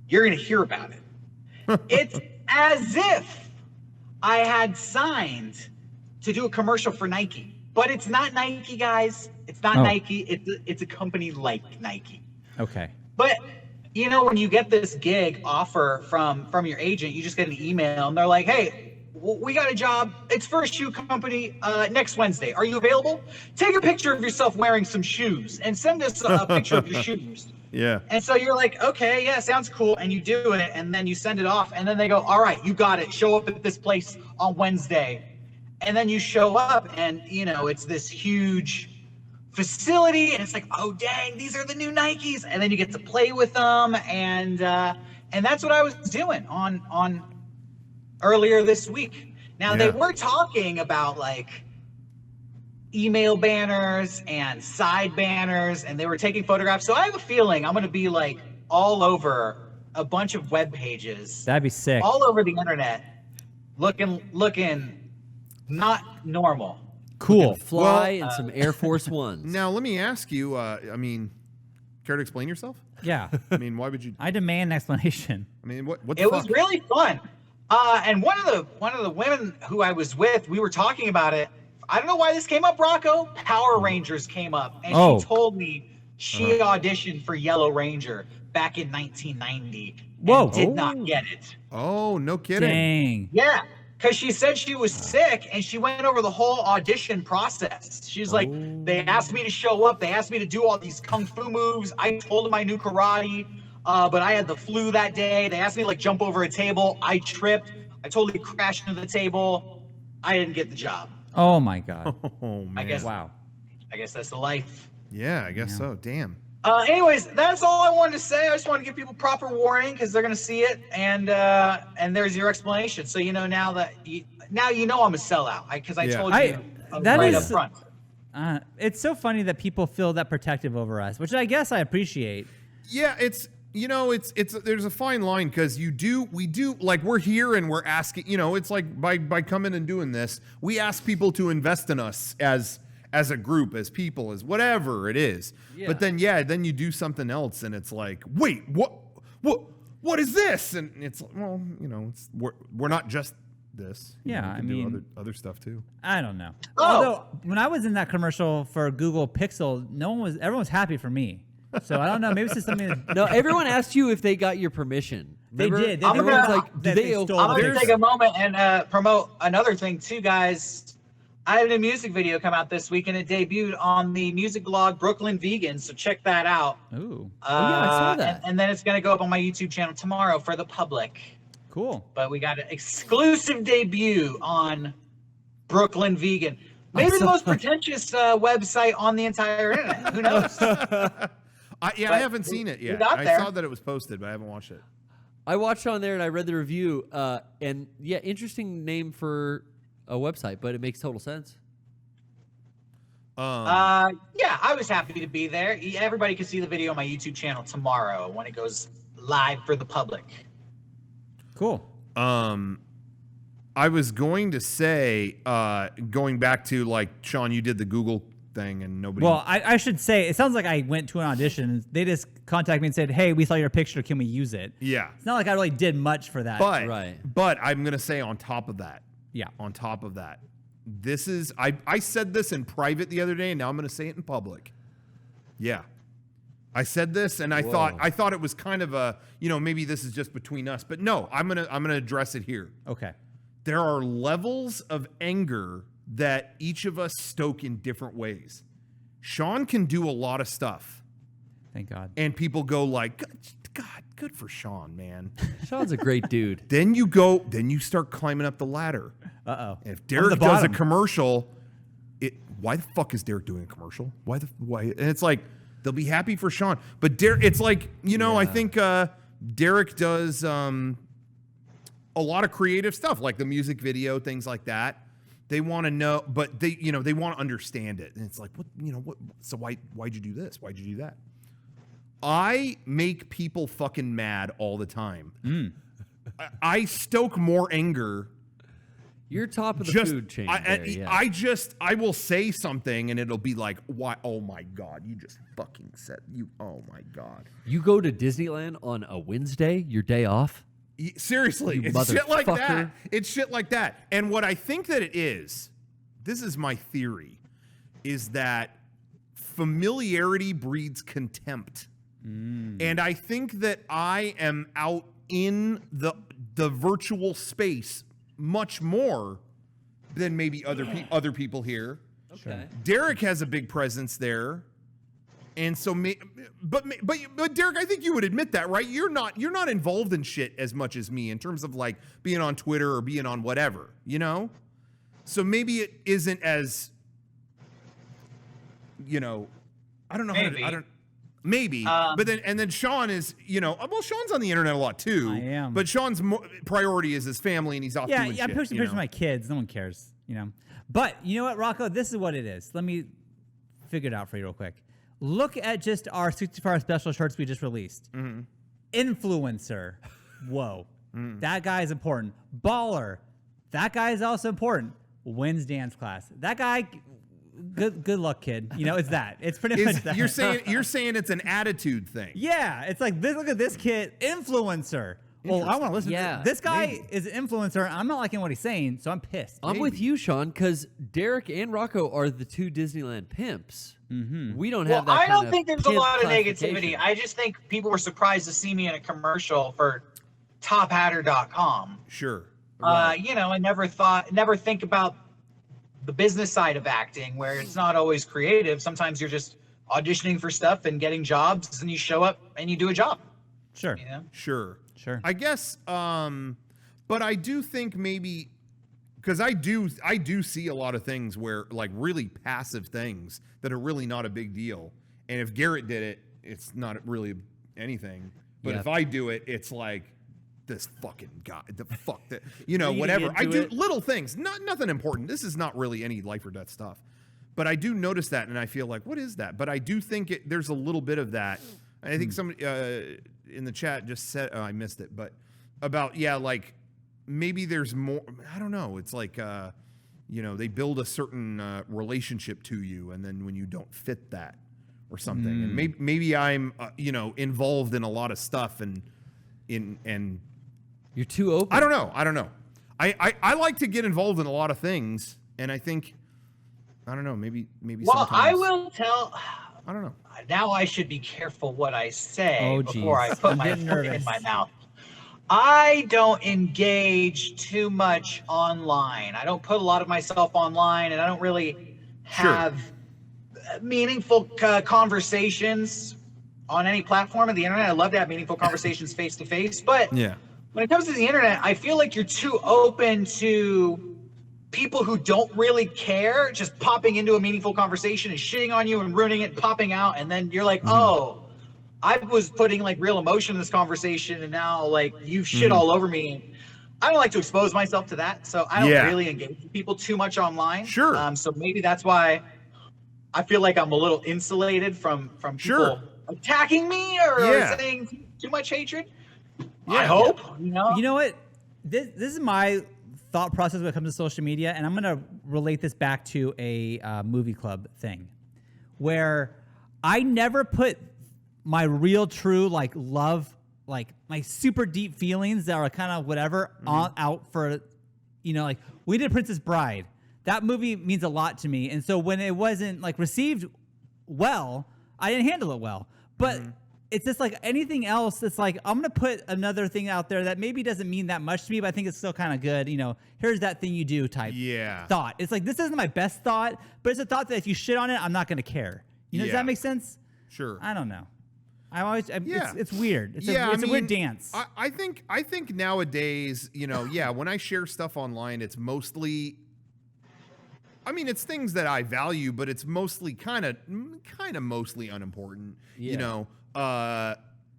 You're going to hear about it. It's as if I had signed to do a commercial for Nike, but it's not Nike, guys. It's not Nike. It's a company like Nike. Okay. But when you get this gig offer from your agent, you just get an email and they're like, hey, we got a job. It's for a shoe company next Wednesday. Are you available? Take a picture of yourself wearing some shoes and send us a picture of your shoes. Yeah. And so you're like, okay, yeah, sounds cool. And you do it, and then you send it off, and then they go, all right, you got it. Show up at this place on Wednesday. And then you show up, and it's this huge facility, and it's like, oh dang, these are the new Nikes, and then you get to play with them, and that's what I was doing on earlier this week. Now they were talking about like email banners and side banners, and they were taking photographs. So I have a feeling I'm going to be like all over a bunch of web pages. That'd be sick. All over the internet, looking not normal. Cool. Fly in some Air Force Ones. Now, let me ask you, I mean, care to explain yourself? Yeah. I mean, why would you? I demand an explanation. I mean, what the It fuck? was really fun. And one of the women who I was with, we were talking about it. I don't know why this came up, Rocco. Power Rangers came up, and she told me she auditioned for Yellow Ranger back in 1990 and did not get it. Oh, no kidding. Dang. Yeah, because she said she was sick, and she went over the whole audition process. She's like, they asked me to show up. They asked me to do all these kung fu moves. I told them I knew karate, but I had the flu that day. They asked me to like jump over a table. I tripped. I totally crashed into the table. I didn't get the job. Oh my God. Oh, man. I guess. Wow. I guess that's the life. Yeah, I guess so. Damn. Anyways, that's all I wanted to say. I just want to give people proper warning because they're going to see it, and there's your explanation. So you know now that you know I'm a sellout because I told you that right is- up front. It's so funny that people feel that protective over us, which I guess I appreciate. Yeah, it's there's a fine line because we do like we're here and we're asking, it's like by coming and doing this, we ask people to invest in us as a group, as people, as whatever it is. Yeah. But then then you do something else and it's like, wait, what is this? And it's well, we're not just this. Yeah, we I can do mean- other stuff too. I don't know. Oh. Although when I was in that commercial for Google Pixel, everyone was happy for me. So I don't know. Maybe it's just something. No, everyone asked you if they got your permission. They Remember? did. They I'm Everyone's gonna- like, do that they? they stole I'm the going to There's- take a moment and promote another thing too, guys. I had a music video come out this week and it debuted on the music blog Brooklyn Vegan, so check that out. Ooh, yeah, I saw that. And then it's going to go up on my YouTube channel tomorrow for the public. cool. But we got an exclusive debut on Brooklyn Vegan. Maybe the most pretentious website on the entire internet. Who knows? I haven't seen it yet. got I there. saw that it was posted, but I haven't watched it. I watched on there and I read the review. And yeah, interesting name for a website, but it makes total sense. Yeah, I was happy to be there. Everybody can see the video on my YouTube channel tomorrow when it goes live for the public. Cool. I was going to say, going back to like Sean, you did the Google thing and nobody. Well, I should say it sounds like I went to an audition. They just contacted me and said, "Hey, we saw your picture. Can we use it?" yeah, It's not like I really did much for that. but I'm gonna say on top of that, yeah. this is I said this in private the other day, and now I'm gonna say it in public. Yeah. I said this and I thought it was kind of a, maybe this is just between us, but no, I'm going to address it here. Okay. There are levels of anger that each of us stoke in different ways. Sean can do a lot of stuff. Thank God. And people go like, God, good for Sean, man. Sean's a great dude. Then you start climbing up the ladder. Uh-oh. If Derrick does a commercial, why the fuck is Derrick doing a commercial? Why? And it's like, they'll be happy for Sean. But it's like, I think Derrick does a lot of creative stuff, like the music video, things like that. They want to know, but they want to understand it. And it's like, what, so why'd you do this? Why'd you do that? I make people fucking mad all the time. I stoke more anger. You're top of the food chain. I will say something and it'll be like, why? Oh my God, you just fucking said oh my God. You go to Disneyland on a Wednesday, your day off? Seriously, You it's shit like that. motherfucker. It's shit like that. And what I think that it is, this is my theory, is that familiarity breeds contempt. And I think that I am out in the virtual space much more than maybe other people here. Okay. Derrick has a big presence there. And so, but Derrick, I think you would admit that, right? You're not involved in shit as much as me in terms of like being on Twitter or being on whatever, So maybe it isn't as, I don't know Maybe. how to, maybe, but then Sean is, well, Sean's on the internet a lot too. I am. But Sean's priority is his family, and he's off doing shit. Yeah, I'm posting pictures of my kids. No one cares, But you know what, Rocco? This is what it is. Let me figure it out for you real quick. Look at just our 64 special shirts we just released. Mm-hmm. Influencer. Whoa. That guy is important. Baller. That guy is also important. Wins dance class. That guy, good luck, kid. You know, it's that. It's pretty much that. You're saying it's an attitude thing. Yeah, it's like this. Look at this kid, influencer. Well, I want to listen. Yeah, to this guy is an influencer. I'm not liking what he's saying, so I'm pissed. I'm with you, Sean, because Derrick and Rocco are the two Disneyland pimps. Mm-hmm. We don't have that. I kind don't of think there's a pimp lot of classification. negativity. I just think people were surprised to see me in a commercial for TopHatter.com. Sure. You know, I never think about the business side of acting, where it's not always creative. Sometimes you're just auditioning for stuff and getting jobs, and you show up and you do a job. Sure. You know? Sure. I guess, but I do think maybe, because I do see a lot of things where, like, really passive things that are really not a big deal. And if Garrett did it, it's not really anything. But if I do it, it's like, this fucking guy, the fuck that, you know, whatever. I do little things, nothing important. This is not really any life or death stuff. But I do notice that, and I feel like, what is that? But I do think there's a little bit of that. I think somebody in the chat just said, I missed it, but about, like, maybe there's more, I don't know. It's like, you know, they build a certain relationship to you, and then when you don't fit that or something, and maybe I'm, you know, involved in a lot of stuff, and You're too open. I don't know. I like to get involved in a lot of things, and I think, I don't know, maybe. Well, I will tell. I don't know. Now I should be careful what I say geez. before I put my getting foot in nervous. my mouth. I don't engage too much online. I don't put a lot of myself online, and I don't really have meaningful conversations on any platform of the internet. I love to have meaningful conversations face to face, but when it comes to the internet, I feel like you're too open to people who don't really care, just popping into a meaningful conversation and shitting on you and ruining it, and popping out, and then you're like, oh, I was putting like real emotion in this conversation, and now like you shit all over me. I don't like to expose myself to that, so I don't really engage with people too much online. So maybe that's why I feel like I'm a little insulated from people attacking me or saying too much hatred. I hope. You know what? This is my thought process when it comes to social media, and I'm going to relate this back to a movie club thing, where I never put my real, true, like, love, like, my super deep feelings that are kind of whatever out for, you know, like, we did Princess Bride. That movie means a lot to me, and so when it wasn't, like, received well, I didn't handle it well. But it's just like anything else. It's like, I'm going to put another thing out there that maybe doesn't mean that much to me, but I think it's still kind of good. You know, here's that thing you do type thought. It's like, this isn't my best thought, but it's a thought that if you shit on it, I'm not going to care. You know, does that make sense? Sure. I don't know. It's weird. It's a weird dance. I think nowadays, you know, when I share stuff online, it's mostly, I mean, it's things that I value, but it's mostly kind of mostly unimportant, you know,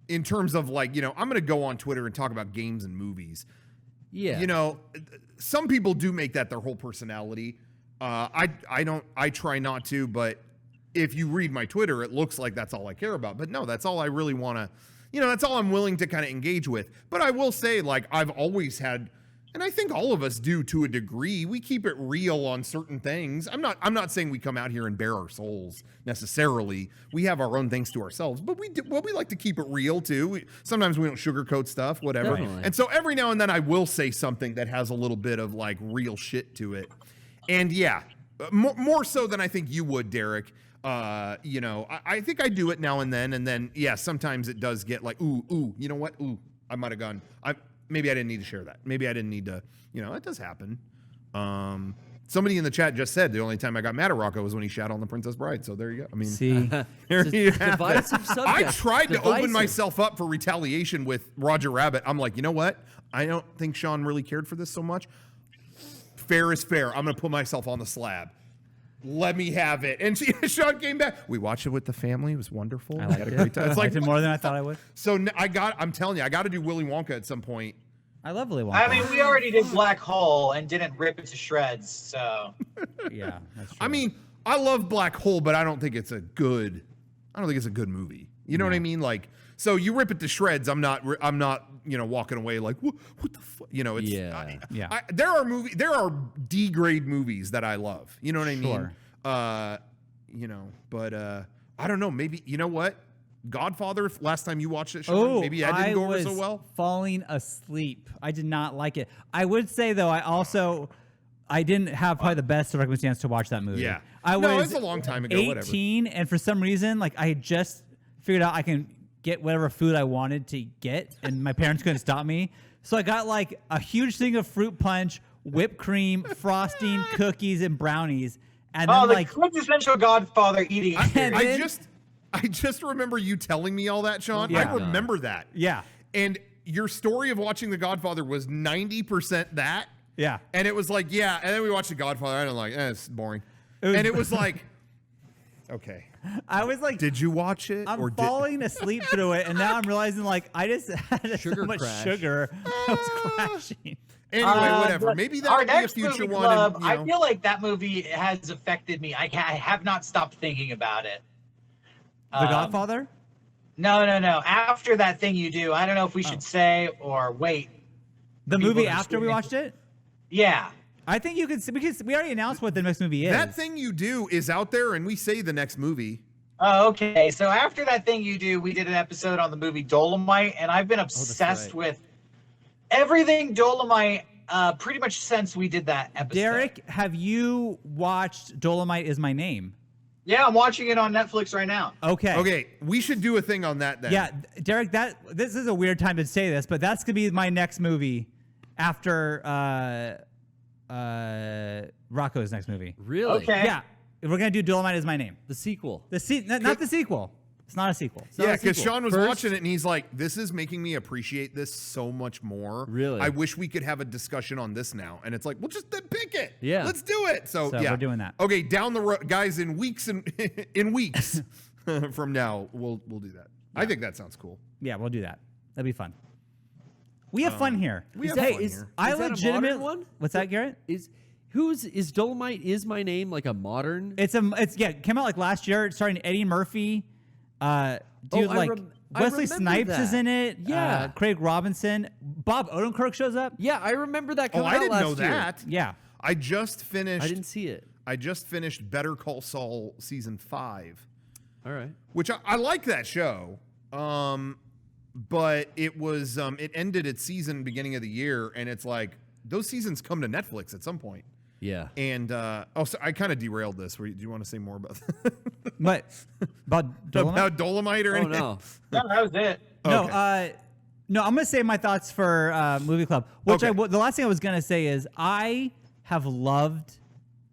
in terms of, like, you know, I'm going to go on Twitter and talk about games and movies. Yeah. You know, some people do make that their whole personality. I try not to, but if you read my Twitter, it looks like that's all I care about. But no, that's all I really want to, you know, that's all I'm willing to kind of engage with. But I will say, like, I've always had, and I think all of us do to a degree, we keep it real on certain things. I'm not saying we come out here and bare our souls necessarily. We have our own things to ourselves, but we like to keep it real too. Sometimes we don't sugarcoat stuff, whatever. Definitely. And so every now and then I will say something that has a little bit of, like, real shit to it. And more so than I think you would, Derrick. You know, I think I do it now and then sometimes it does get like, ooh, you know what? Ooh, I might have gone. Maybe I didn't need to share that. Maybe I didn't need to, you know, it does happen. Somebody in the chat just said the only time I got mad at Rocco was when he shat on the Princess Bride. So there you go. I mean, see, divisive subject. I tried to open myself up for retaliation with Roger Rabbit. I'm like, you know what? I don't think Sean really cared for this so much. Fair is fair. I'm going to put myself on the slab. Let me have it. And Sean came back. We watched it with the family. It was wonderful. I liked had a great time. It's I liked it more than I thought I would. So I'm telling you, I got to do Willy Wonka at some point. I love Willy Wonka. I mean, we already did Black Hole and didn't rip it to shreds, so. Yeah, that's true. I mean, I love Black Hole, but I don't think it's a good movie. You know what I mean? Like, so you rip it to shreds. I'm not, walking away like, what the fuck? You know, it's, there are D grade movies that I love. You know what I mean? But I don't know. Maybe, you know what? Godfather, last time you watched it, Sean, maybe that didn't go over so well. Falling asleep. I did not like it. I would say, though, I didn't have probably the best circumstance to watch that movie. Yeah. I was it's a long time ago, 18, and for some reason, like, I had just figured out I can get whatever food I wanted to get, and my parents couldn't stop me. So I got, like, a huge thing of fruit punch, whipped cream, frosting, cookies, and brownies. And then, the quintessential Godfather eating experience. I just remember you telling me all that, Sean. Yeah. I remember that. Yeah. And your story of watching The Godfather was 90% that. Yeah. And it was like, yeah. And then we watched The Godfather. And I'm like, it's boring. And it was like, okay. I was like, did you watch it? I'm falling asleep through it. And now I'm realizing, like, I just had so much sugar. I was crashing. Anyway, whatever. Maybe that would be a future one. Club, I feel like that movie has affected me. I have not stopped thinking about it. The Godfather? No. After that thing you do, I don't know if we should say or wait. The movie after we watched it? Yeah. I think you could, because we already announced what the next movie is. That thing you do is out there, and we say the next movie. Oh, okay. So after that thing you do, we did an episode on the movie Dolomite, and I've been obsessed with everything Dolomite pretty much since we did that episode. Derrick, have you watched Dolomite Is My Name? Yeah, I'm watching it on Netflix right now. Okay, we should do a thing on that then. Yeah, Derrick, this is a weird time to say this, but that's going to be my next movie after Rocco's next movie. Really? Okay. Yeah, we're going to do Dolomite Is My Name. The sequel. Not the sequel. It's not a sequel. Yeah, because Sean was watching it and he's like, this is making me appreciate this so much more. Really? I wish we could have a discussion on this now. And it's like, well, just then pick it. Yeah. Let's do it. So yeah. We're doing that. Okay, down the road, guys, in weeks from now, we'll do that. Yeah. I think that sounds cool. Yeah, we'll do that. That'd be fun. We have fun here. We have fun here. I is that a legitimate modern one? What's that, Garrett? Is Dolomite Is My Name like a modern? It came out like last year. It's starring Eddie Murphy. Wesley Snipes is in it. Yeah. Craig Robinson. Bob Odenkirk shows up. Yeah, I remember that coming out I didn't last know year. that. Yeah. I just finished. I didn't see it. I just finished Better Call Saul season 5. All right. Which I like that show. But it was it ended its season beginning of the year, and it's like those seasons come to Netflix at some point. Yeah. And so I kind of derailed this. Do you want to say more about that? What? About Dolomite? About Dolomite or anything? No. No, that was it. No, no, I'm going to save my thoughts for Movie Club. Which Okay. the last thing I was going to say is I have loved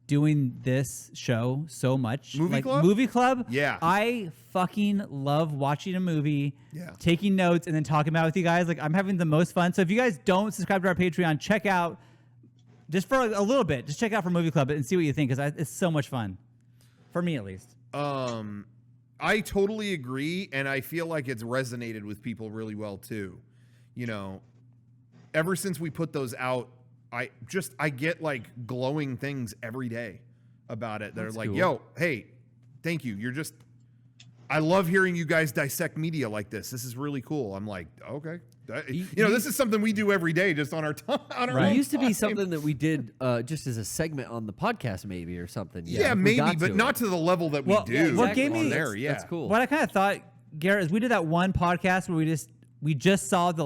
doing this show so much. Movie like, Club? Movie Club? Yeah. I fucking love watching a movie, Yeah. taking notes, and then talking about it with you guys. Like, I'm having the most fun. So if you guys don't subscribe to our Patreon, check out, just for a little bit, just check out for Movie Club and see what you think, because it's so much fun. For me, at least. I totally agree, and I feel like it's resonated with people really well too. You know, ever since we put those out, I get like glowing things every day about it. They're like, cool. yo, hey, thank you. I love hearing you guys dissect media like this. This is really cool. I'm like, okay. This is something we do every day just on our on our It own used to be time. something that we did just as a segment on the podcast, maybe, or something. Yeah, if we maybe, got but to not it. to the level that we Well, do what gave on me- there. Yeah, That's cool. What I kind of thought, Garrett, is we did that one podcast where we just saw the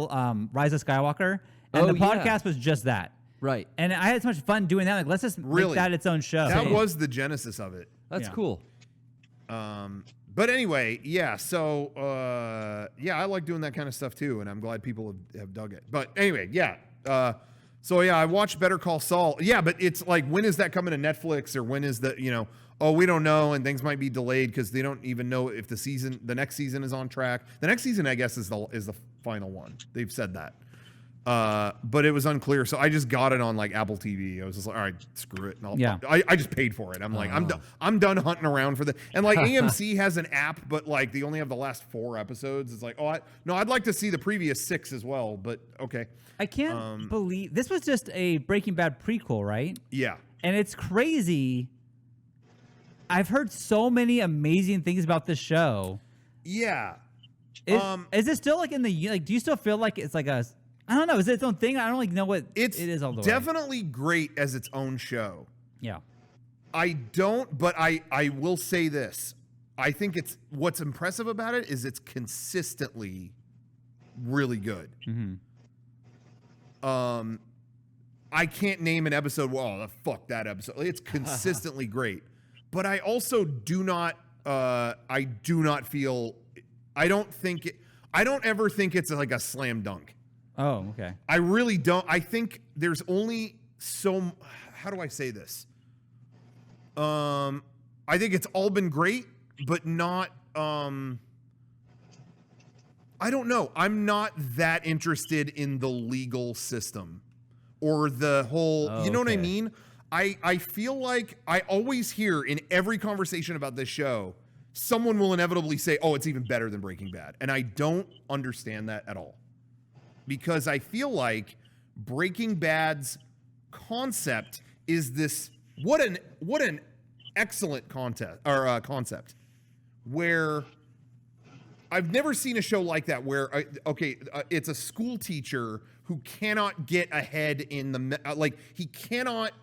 Rise of Skywalker, and Oh, the yeah. podcast was just that. Right. And I had so much fun doing that. Like, let's just Really? make that its own show. That was the genesis of it. That's Yeah. cool. But anyway, yeah. So I like doing that kind of stuff too, and I'm glad people have dug it. But anyway, yeah. I watched Better Call Saul. Yeah, but it's like, when is that coming to Netflix, or when is the we don't know, and things might be delayed because they don't even know if the next season is on track. The next season, I guess, is the final one. They've said that. But it was unclear, so I just got it on like Apple TV. I was just like, all right, screw it. And Yeah. I just paid for it. I'm like, I'm done hunting around for the. And like AMC has an app, but like they only have the last 4 episodes. It's like, I'd like to see the previous 6 as well. But okay. I can't believe this was just a Breaking Bad prequel, right? Yeah. And it's crazy. I've heard so many amazing things about this show. Yeah. Is it still like in the like? Do you still feel like it's like a? I don't know. Is it its own thing? I don't like know what it is all the way. Definitely great as its own show. Yeah. I don't, but I will say this. I think what's impressive about it is it's consistently really good. Mm-hmm. I can't name an episode. Well, fuck that episode. It's consistently great, but I also do not. I do not feel. I don't ever think it's like a slam dunk. Oh, okay. I really don't. I think there's only so. How do I say this? I think it's all been great, but not. I don't know. I'm not that interested in the legal system or the whole. Oh, you know what I okay. mean? I feel like I always hear in every conversation about this show, someone will inevitably say, "Oh, it's even better than Breaking Bad," and I don't understand that at all. Because I feel like Breaking Bad's concept is this what an excellent concept where I've never seen a show like that where it's a school teacher who cannot get ahead in the he cannot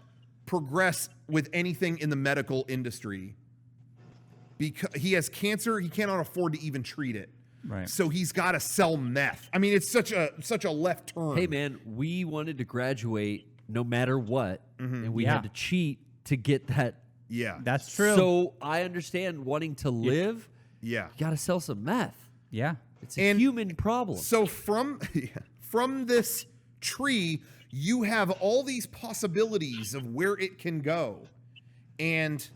progress with anything in the medical industry because he has cancer, he cannot afford to even treat it. Right. So he's got to sell meth. I mean, it's such a left turn. Hey, man, we wanted to graduate no matter what, and we Yeah. had to cheat to get that. Yeah. That's true. So I understand wanting to live. Yeah. You got to sell some meth. yeah. It's a human problem. So from this tree, you have all these possibilities of where it can go. And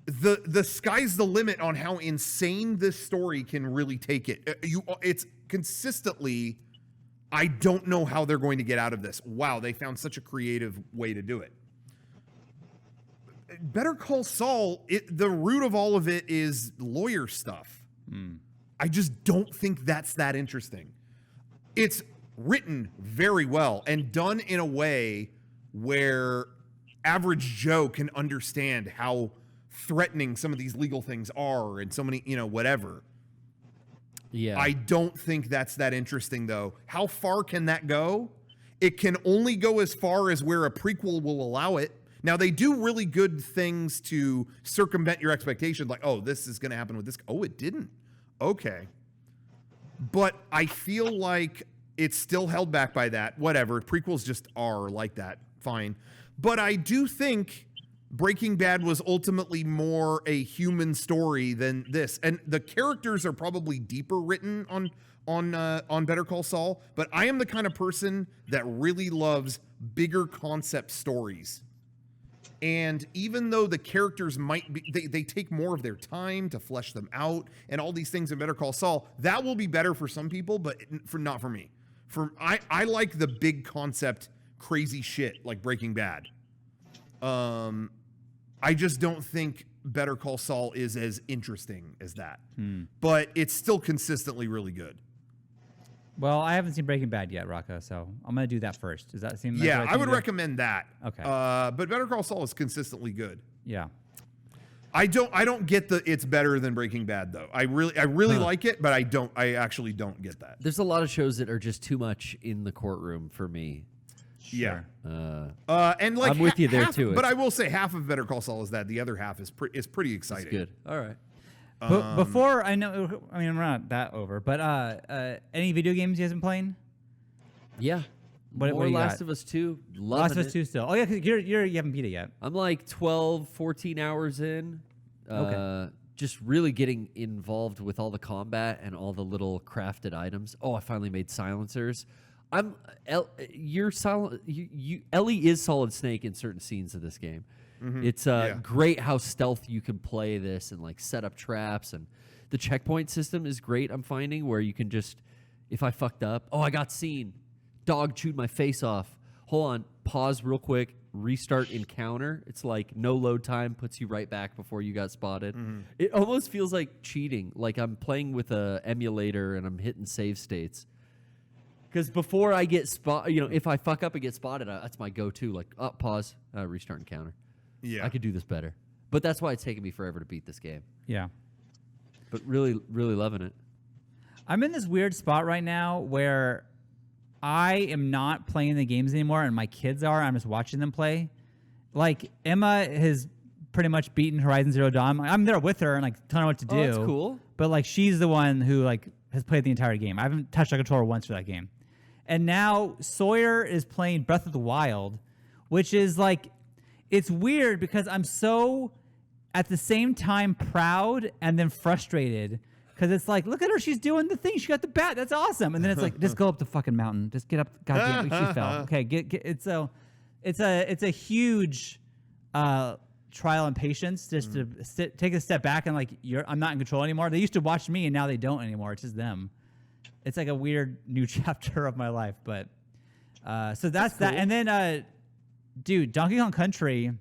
the sky's the limit on how insane this story can really take it. It's consistently, I don't know how they're going to get out of this. Wow, they found such a creative way to do it. Better Call Saul, the root of all of it is lawyer stuff. I just don't think that's that interesting. It's written very well and done in a way where average Joe can understand how threatening some of these legal things are and so many, whatever. Yeah. I don't think that's that interesting, though. How far can that go? It can only go as far as where a prequel will allow it. Now, they do really good things to circumvent your expectations, like, oh, this is going to happen with this. Oh, it didn't. Okay. But I feel like it's still held back by that. Whatever. Prequels just are like that. Fine. But I do think Breaking Bad was ultimately more a human story than this. And the characters are probably deeper written on Better Call Saul. But I am the kind of person that really loves bigger concept stories. And even though the characters might be, they take more of their time to flesh them out and all these things in Better Call Saul, that will be better for some people, but not for me. I like the big concept, crazy shit like Breaking Bad. I just don't think Better Call Saul is as interesting as that. But it's still consistently really good. Well, I haven't seen Breaking Bad yet, Rocco, so I'm going to do that first. Does that seem like Yeah, the right I thing would to do? recommend that. Okay. But Better Call Saul is consistently good. Yeah. I don't get it's better than Breaking Bad though. I really like it, but I actually don't get that. There's a lot of shows that are just too much in the courtroom for me. Yeah. Sure. And like I'm with you there too. But I will say half of Better Call Saul is that. The other half is pretty exciting. It's good. All right. But before we're not that over, but any video games you guys been playing? Yeah. What More do you Last got? of Us 2. Last of Us 2 still. Oh yeah, because you haven't beat it yet. I'm like 12, 14 hours in. Okay. Just really getting involved with all the combat and all the little crafted items. Oh, I finally made silencers. You're silent. Ellie is Solid Snake in certain scenes of this game. It's great how stealth you can play this and like set up traps, and the checkpoint system is great. I'm finding where you can just if I fucked up, oh, I got seen. Dog chewed my face off. Hold on, pause real quick, restart encounter. It's like no load time, puts you right back before you got spotted. It almost feels like cheating, like I'm playing with a emulator and I'm hitting save states. Because before I get if I fuck up and get spotted, that's my go-to. Like, pause, restart encounter. Yeah. I could do this better. But that's why it's taken me forever to beat this game. Yeah. But really, really loving it. I'm in this weird spot right now where I am not playing the games anymore, and my kids are. I'm just watching them play. Like, Emma has pretty much beaten Horizon Zero Dawn. I'm there with her and like telling her what to do. Oh, that's cool. But like, she's the one who like has played the entire game. I haven't touched a controller once for that game. And now Sawyer is playing Breath of the Wild, which is like, it's weird because I'm so at the same time proud and then frustrated. Because it's like, look at her, she's doing the thing. She got the bat. That's awesome. And then it's like, just go up the fucking mountain. Just get up. God damn it, she fell. Okay, it's a huge trial and patience just to take a step back and like, I'm not in control anymore. They used to watch me and now they don't anymore. It's just them. It's like a weird new chapter of my life. But so that's that. And then, dude, Donkey Kong Country,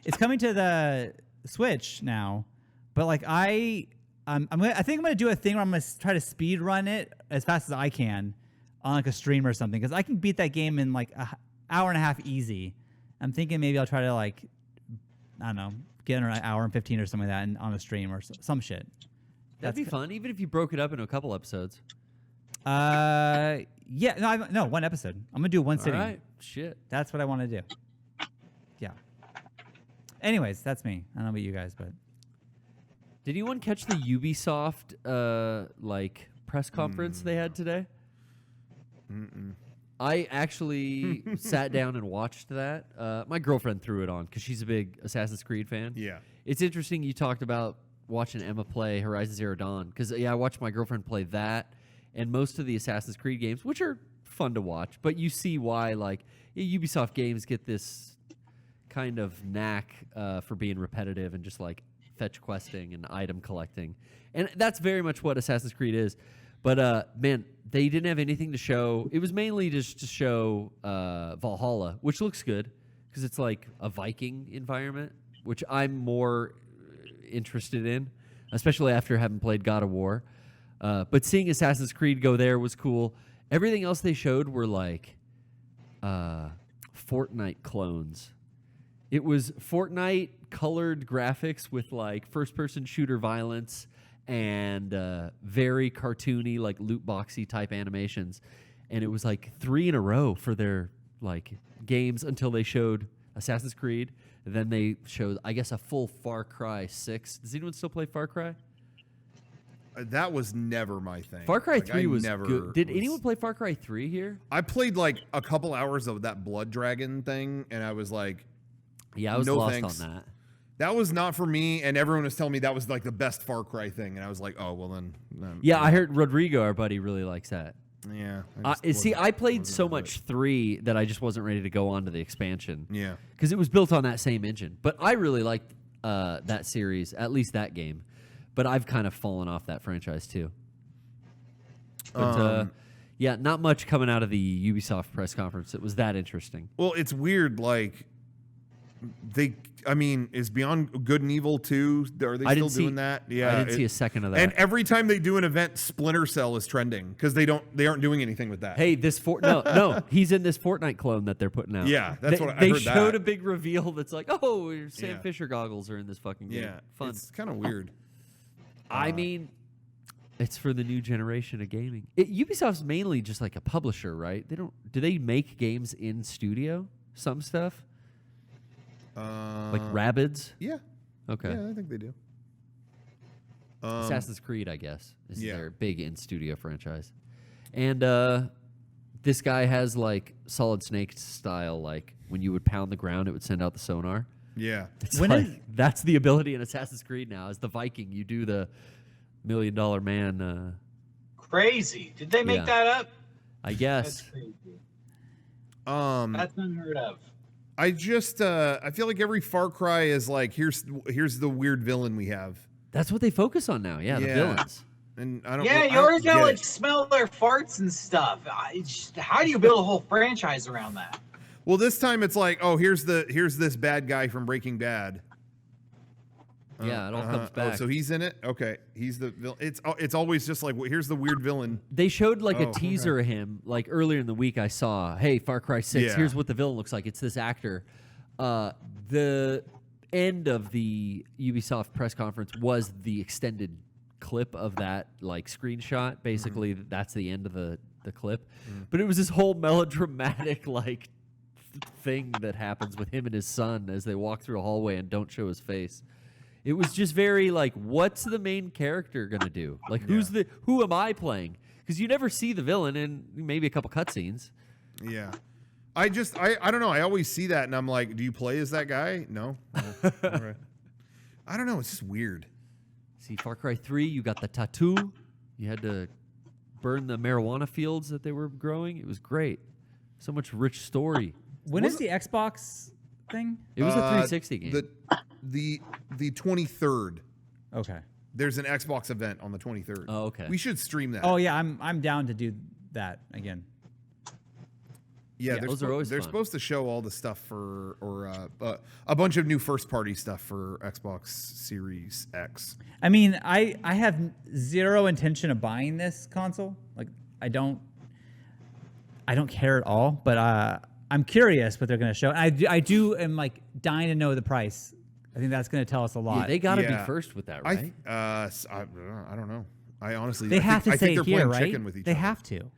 it's coming to the Switch now. But like I think I'm gonna do a thing where I'm gonna try to speed run it as fast as I can on like a stream or something, because I can beat that game in like an hour and a half easy. I'm thinking maybe I'll try to like, I don't know, get an hour and 15 or something like that on a stream or some shit. That'd be fun, even if you broke it up into a couple episodes. Yeah, no, one episode. I'm gonna do one sitting. All right, shit. That's what I want to do. Yeah. Anyways, that's me. I don't know about you guys, but. Did anyone catch the Ubisoft like press conference they had today? I actually sat down and watched that. My girlfriend threw it on because she's a big Assassin's Creed fan. Yeah. It's interesting you talked about watching Emma play Horizon Zero Dawn, because I watched my girlfriend play that and most of the Assassin's Creed games, which are fun to watch, but you see why like Ubisoft games get this kind of knack for being repetitive and just like fetch questing and item collecting. And that's very much what Assassin's Creed is. But, man, they didn't have anything to show. It was mainly just to show Valhalla, which looks good because it's like a Viking environment, which I'm more interested in, especially after having played God of War. But seeing Assassin's Creed go there was cool. Everything else they showed were like Fortnite clones. It was Fortnite colored graphics with like first-person shooter violence and very cartoony, like loot boxy type animations. And it was like 3 in a row for their like games until they showed Assassin's Creed. And then they showed, I guess, a full Far Cry 6. Does anyone still play Far Cry? That was never my thing. Far Cry Like, 3 was never good. Did anyone play Far Cry 3 here? I played like a couple hours of that Blood Dragon thing, and I was like, Yeah, I was no lost thanks. on that. That was not for me, and everyone was telling me that was like the best Far Cry thing, and I was like, oh, well then. Yeah, I heard Rodrigo, our buddy, really likes that. Yeah. I played so much 3 that I just wasn't ready to go on to the expansion. Yeah. Because it was built on that same engine. But I really liked that series, at least that game. But I've kind of fallen off that franchise too. But yeah, not much coming out of the Ubisoft press conference. It was that interesting. Well, it's weird, like, is Beyond Good and Evil 2, are they still doing that? Yeah. I didn't see a second of that. And every time they do an event, Splinter Cell is trending because they aren't doing anything with that. Hey, no, he's in this Fortnite clone that they're putting out. Yeah, that's what I they heard. showed that. a big reveal that's like, oh, Sam Fisher goggles are in this fucking game. Yeah, Fun. It's kind of weird. I mean, it's for the new generation of gaming. Ubisoft's mainly just like a publisher, right? Do they make games in studio? Some stuff? Like Rabbids? Yeah. Okay. Yeah, I think they do. Assassin's Creed, I guess, is Yeah. their big in-studio franchise. And this guy has like Solid Snake style, like when you would pound the ground, it would send out the sonar. Yeah. It's like, that's the ability in Assassin's Creed now. As the Viking, you do the $1 Million Man. Crazy. Did they make that up? I That's guess. crazy. That's That's unheard of. I just I feel like every Far Cry is like here's the weird villain we have. That's what they focus on now. Yeah, the villains. and I don't. Yeah, I you don't always gotta get like it. smell their farts and stuff. How do you build a whole franchise around that? Well, this time it's like, oh, here's this bad guy from Breaking Bad. Yeah, it all comes back. Oh, so he's in it. Okay, he's the villain. It's always just like, well, here's the weird villain. They showed like a Oh, teaser of him like earlier in the week. I saw, hey, Far Cry 6. Yeah. Here's what the villain looks like. It's this actor. The end of the Ubisoft press conference was the extended clip of that like screenshot. Basically, that's the end of the clip. But it was this whole melodramatic like thing that happens with him and his son as they walk through a hallway and don't show his face. It was just very like, what's the main character gonna do? Like, who am I playing? Because you never see the villain in maybe a couple cutscenes. Yeah. I don't know. I always see that and I'm like, do you play as that guy? No. All right. I don't know. It's just weird. See, Far Cry 3, you got the tattoo. You had to burn the marijuana fields that they were growing. It was great. So much rich story. When is the Xbox thing? It was a 360 game. The 23rd. Okay. There's an Xbox event on the 23rd. Oh, okay. We should stream that. Oh yeah, I'm down to do that again. Yeah, those are always they're fun. supposed to show all the stuff for a bunch of new first party stuff for Xbox Series X. I mean, I have zero intention of buying this console. Like I don't care at all. But I'm curious what they're going to show. And I do am like dying to know the price. I think that's going to tell us a lot. Yeah, they got to Yeah. be first with that, right? I don't know. I honestly They have to I say think they're here, playing right? chicken with each They other. have to.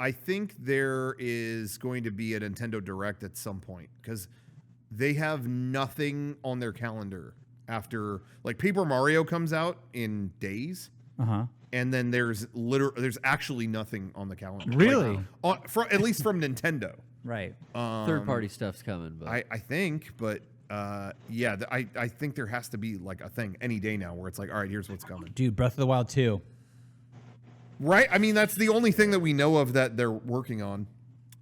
I think there is going to be a Nintendo Direct at some point because they have nothing on their calendar after like Paper Mario comes out in days, and then there's actually nothing on the calendar. Really? Like, at least from Nintendo. Right. Third-party stuff's coming, but I think, but yeah, I think there has to be like a thing any day now where it's like, all right, here's what's coming. Dude, Breath of the Wild 2. Right? I mean, that's the only thing that we know of that they're working on.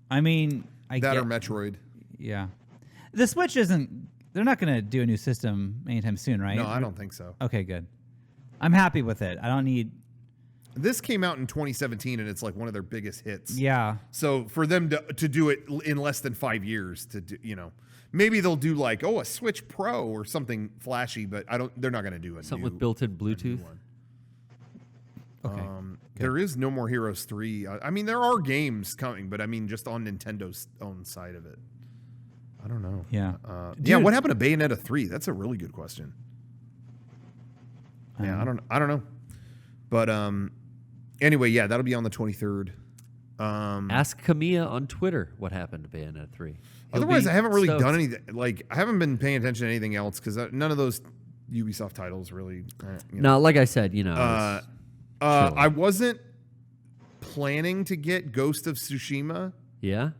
I mean, Or Metroid. Yeah. The Switch isn't. They're not going to do a new system anytime soon, right? No, I don't think so. Okay, good. I'm happy with it. I don't need. This came out in 2017, and it's like one of their biggest hits. Yeah. So for them to do it in less than 5 years, to do, maybe they'll do like a Switch Pro or something flashy, but they're not going to do something with built-in Bluetooth. one. Okay. There is No More Heroes 3. I mean, there are games coming, but I mean, just on Nintendo's own side of it. I don't know. Yeah. Yeah. What happened to Bayonetta 3? That's a really good question. Yeah, I don't know. But anyway, yeah, that'll be on the 23rd. Ask Kamiya on Twitter what happened to Bayonetta 3. Otherwise, I haven't really done anything. Like, I haven't been paying attention to anything else because none of those Ubisoft titles really. No, like I said, I wasn't planning to get Ghost of Tsushima. Yeah.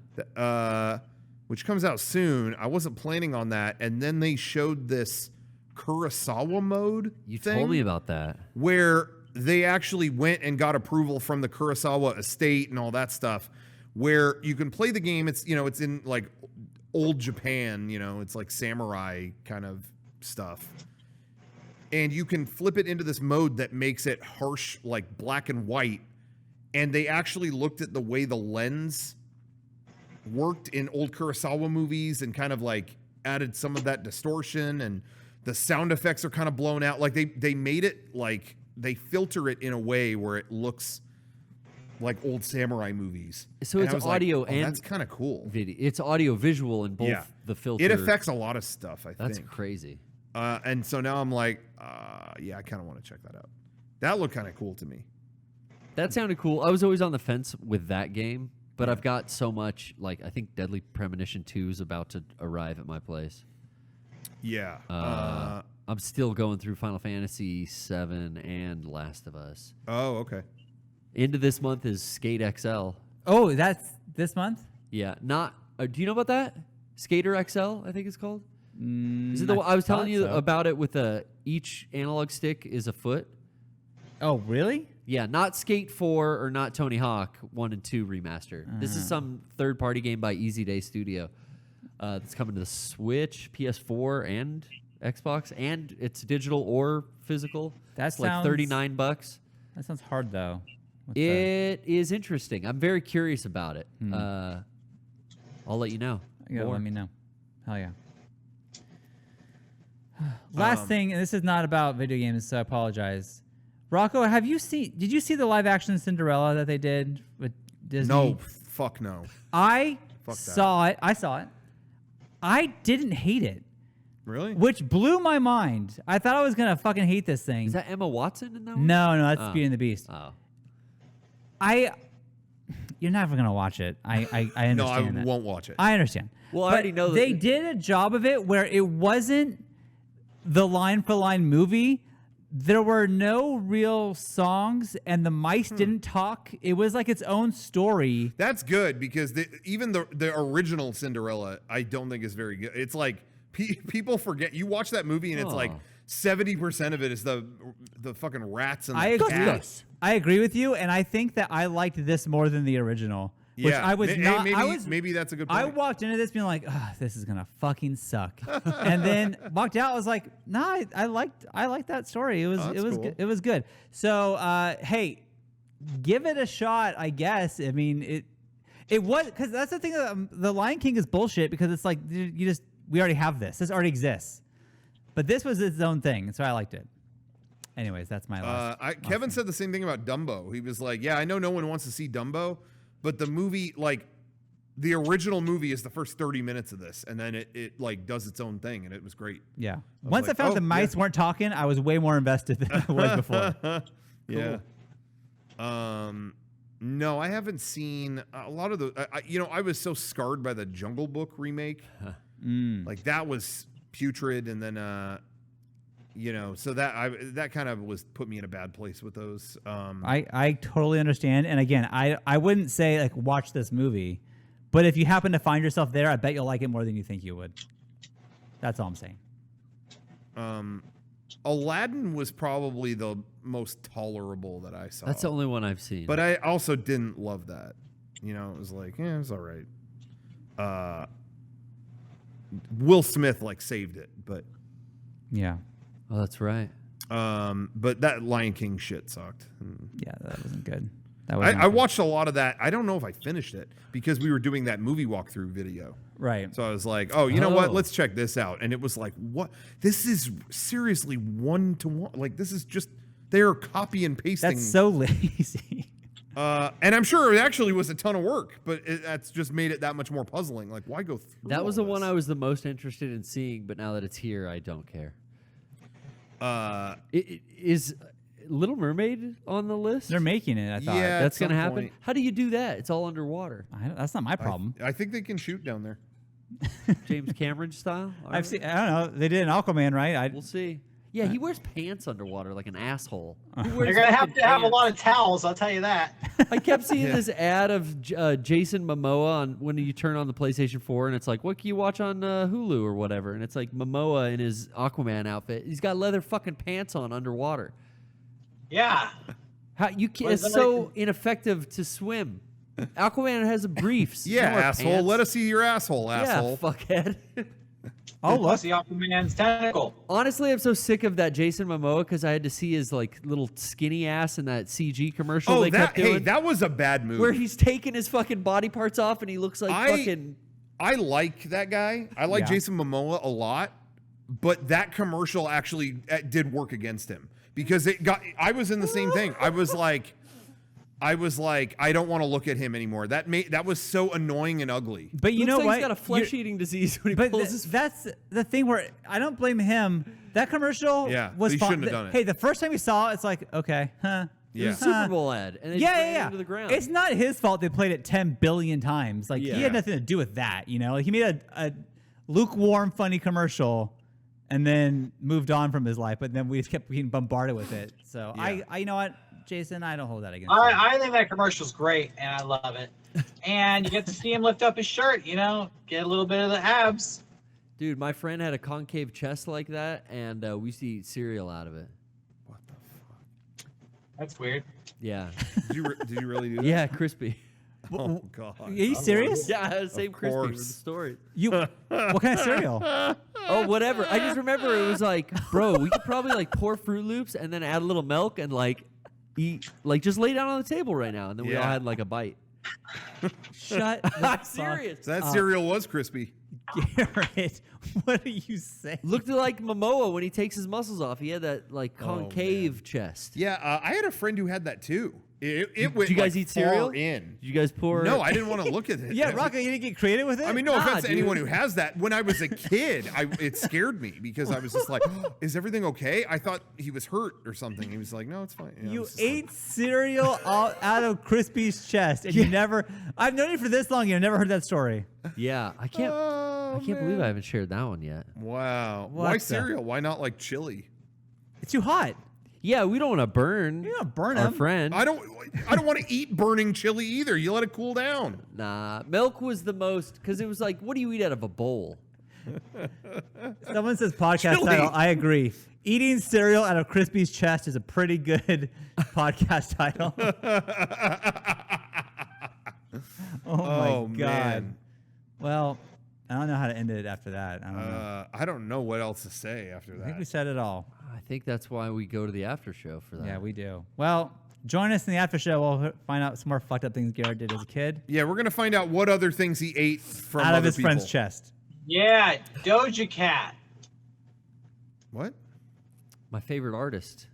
Which comes out soon. I wasn't planning on that, and then they showed this Kurosawa mode. You thing told me about that. where they actually went and got approval from the Kurosawa estate and all that stuff, where you can play the game. It's it's in like old Japan. It's like samurai kind of stuff. And you can flip it into this mode that makes it harsh, like black and white. And they actually looked at the way the lens worked in old Kurosawa movies and kind of like added some of that distortion, and the sound effects are kind of blown out. Like they made it like they filter it in a way where it looks like old samurai movies. So And it's I was like, audio oh, and that's kind of cool. video. It's audio visual in both the filter. It affects a lot of stuff, I That's think. crazy. And so now I'm like, yeah, I kind of want to check that out. That looked kind of cool to me. That sounded cool. I was always on the fence with that game, but I've got so much. Like, I think Deadly Premonition 2 is about to arrive at my place. Yeah. I'm still going through Final Fantasy 7 and Last of Us. Oh, okay. Into this month is Skate XL. Oh, that's this month? Yeah, not. Do you know about that? Skater XL, I think it's called. Is it the I one I was telling thought you so. about it with each analog stick is a foot? Oh, really? Yeah, not Skate 4 or not Tony Hawk 1 and 2 remaster. This is some third-party game by Easy Day Studio that's coming to the Switch, PS4, and Xbox, and it's digital or physical. That's like $39. That sounds hard though. It is interesting. I'm very curious about it. I'll let you know. You gotta let me know. Hell yeah. Last thing, and this is not about video games, so I apologize. Rocco, did you see the live action Cinderella that they did with Disney? No, fuck no. I Fuck saw it. I didn't hate it. Really? Which blew my mind. I thought I was gonna fucking hate this thing. Is that Emma Watson in that one? No, that's Beauty and the Beast. Oh. You're never gonna watch it. I understand. No, I that. won't watch it. I understand. Well, I But already know that they did a job of it where it wasn't the line for line movie. There were no real songs, and the mice didn't talk. It was like its own story. That's good because even the original Cinderella, I don't think is very good. It's like people forget. You watch that movie and it's like 70% of it is the fucking rats and the cats. I agree with you, and I think that I liked this more than the original. Which I was not. Maybe that's a good point. I walked into this being like, oh, this is gonna fucking suck, and then walked out. I was like, nah, I liked that story. It was cool. It was good. So hey, give it a shot. I guess. I mean, it was because that's the thing. The Lion King is bullshit because it's like we already have this. This already exists, but this was its own thing, so I liked it. Anyways, that's my last. Kevin said the same thing about Dumbo. He was like, yeah, I know no one wants to see Dumbo. But the movie, like, the original movie is the first 30 minutes of this, and then it like does its own thing, and it was great. Yeah. Once I found the mice weren't talking, I was way more invested than I was before. Yeah. No, I haven't seen a lot of the. I was so scarred by the Jungle Book remake. Like that was putrid, and then so that kind of put me in a bad place with those. I totally understand. And again, I wouldn't say like watch this movie, but if you happen to find yourself there, I bet you'll like it more than you think you would. That's all I'm saying. Aladdin was probably the most tolerable that I saw. That's the only one I've seen. But I also didn't love that. It was like, it was all right. Will Smith like saved it, but yeah. Oh, that's right. But that Lion King shit sucked. Yeah, that wasn't good. I watched a lot of that. I don't know if I finished it because we were doing that movie walkthrough video. Right. So I was like, oh, you know what? Let's check this out. And it was like, what? This is seriously 1-to-1. Like, this is just, they're copy and pasting. That's so lazy. And I'm sure it actually was a ton of work, but that's just made it that much more puzzling. Like, why go through That was the one I was the most interested in seeing, but now that it's here, I don't care. Is Little Mermaid on the list? They're making it, I thought. Yeah, That's going to happen? point. How do you do that? It's all underwater. That's not my problem. I think they can shoot down there. James Cameron style? I've seen. I don't know. They did an Aquaman, right? We'll see. Yeah, he wears pants underwater like an asshole. You're gonna have to have a lot of towels. I'll tell you that. I kept seeing this ad of Jason Momoa on when you turn on the PlayStation 4, and it's like, what can you watch on Hulu or whatever? And it's like Momoa in his Aquaman outfit. He's got leather fucking pants on underwater. Yeah. How you? It's so ineffective to swim. Aquaman has a briefs. Yeah, asshole. Pants. Let us see your asshole, asshole. Yeah, fuckhead. Oh, look. The Aquaman's tentacle. Honestly, I'm so sick of that Jason Momoa because I had to see his like little skinny ass in that CG commercial they kept doing. That was a bad movie. Where he's taking his fucking body parts off and he looks like fucking. I like that guy. I like Jason Momoa a lot, but that commercial actually did work against him because I was in the same thing. I was like, I don't want to look at him anymore. That was so annoying and ugly. But you know like what? He's got a flesh-eating disease when he pulls his. That's the thing where I don't blame him. That commercial was he fun. shouldn't have done it. Hey, the first time we saw it, it's like, okay, huh? It was a Super Bowl ad, and they ran it into the ground. It's not his fault they played it 10 billion times. Like he had nothing to do with that, you know. Like, he made a lukewarm, funny commercial, and then moved on from his life. But then we just kept getting bombarded with it. So I you know what, Jason, I don't hold that against you. I think that commercial's great, and I love it. And you get to see him lift up his shirt, get a little bit of the abs. Dude, my friend had a concave chest like that, and we used to eat cereal out of it. What the fuck? That's weird. Yeah. Did you really do that? Yeah, crispy. Oh God. Are you serious? Yeah, same crispy with the course. story. What kind of cereal? Oh, whatever. I just remember it was like, bro, we could probably like pour Fruit Loops and then add a little milk and like eat, like just lay down on the table right now, and then we all had like a bite. Shut. I'm serious. So that cereal was crispy. Garrett, what are you saying? Looked like Momoa when he takes his muscles off. He had that like concave chest. Yeah, I had a friend who had that too. It went. Did you guys like eat cereal? far in. Did you guys pour? No, I didn't want to look at it. Yeah, Rocco, you didn't get creative with it? I mean, no Nah, offense to dude. anyone who has that. When I was a kid, it scared me because I was just like, "Is everything okay?" I thought he was hurt or something. He was like, "No, it's fine." I You was just ate like, cereal out of Crispy's chest, and you never. I've known you for this long. You've never heard that story. Yeah, I can't. I can't believe I haven't shared that one yet. Wow. What Why the- cereal? Why not like chili? It's too hot. Yeah, we don't want to burn. You don't burn our him. friend. I don't want to eat burning chili either. You let it cool down. Nah, milk was the most because it was like, what do you eat out of a bowl? Someone says podcast Chili. title. I agree. Eating cereal out of Crispy's chest is a pretty good podcast title. Oh my god. Man. Well, I don't know how to end it after that. I don't know. I don't know what else to say after I think we that. said it all. I think that's why we go to the after show for that. Yeah, we do. Well, join us in the after show. We'll find out some more fucked up things Garrett did as a kid Yeah, we're gonna find out what other things he ate from out of other his friend's people. chest. Yeah, Doja Cat. What? My favorite artist.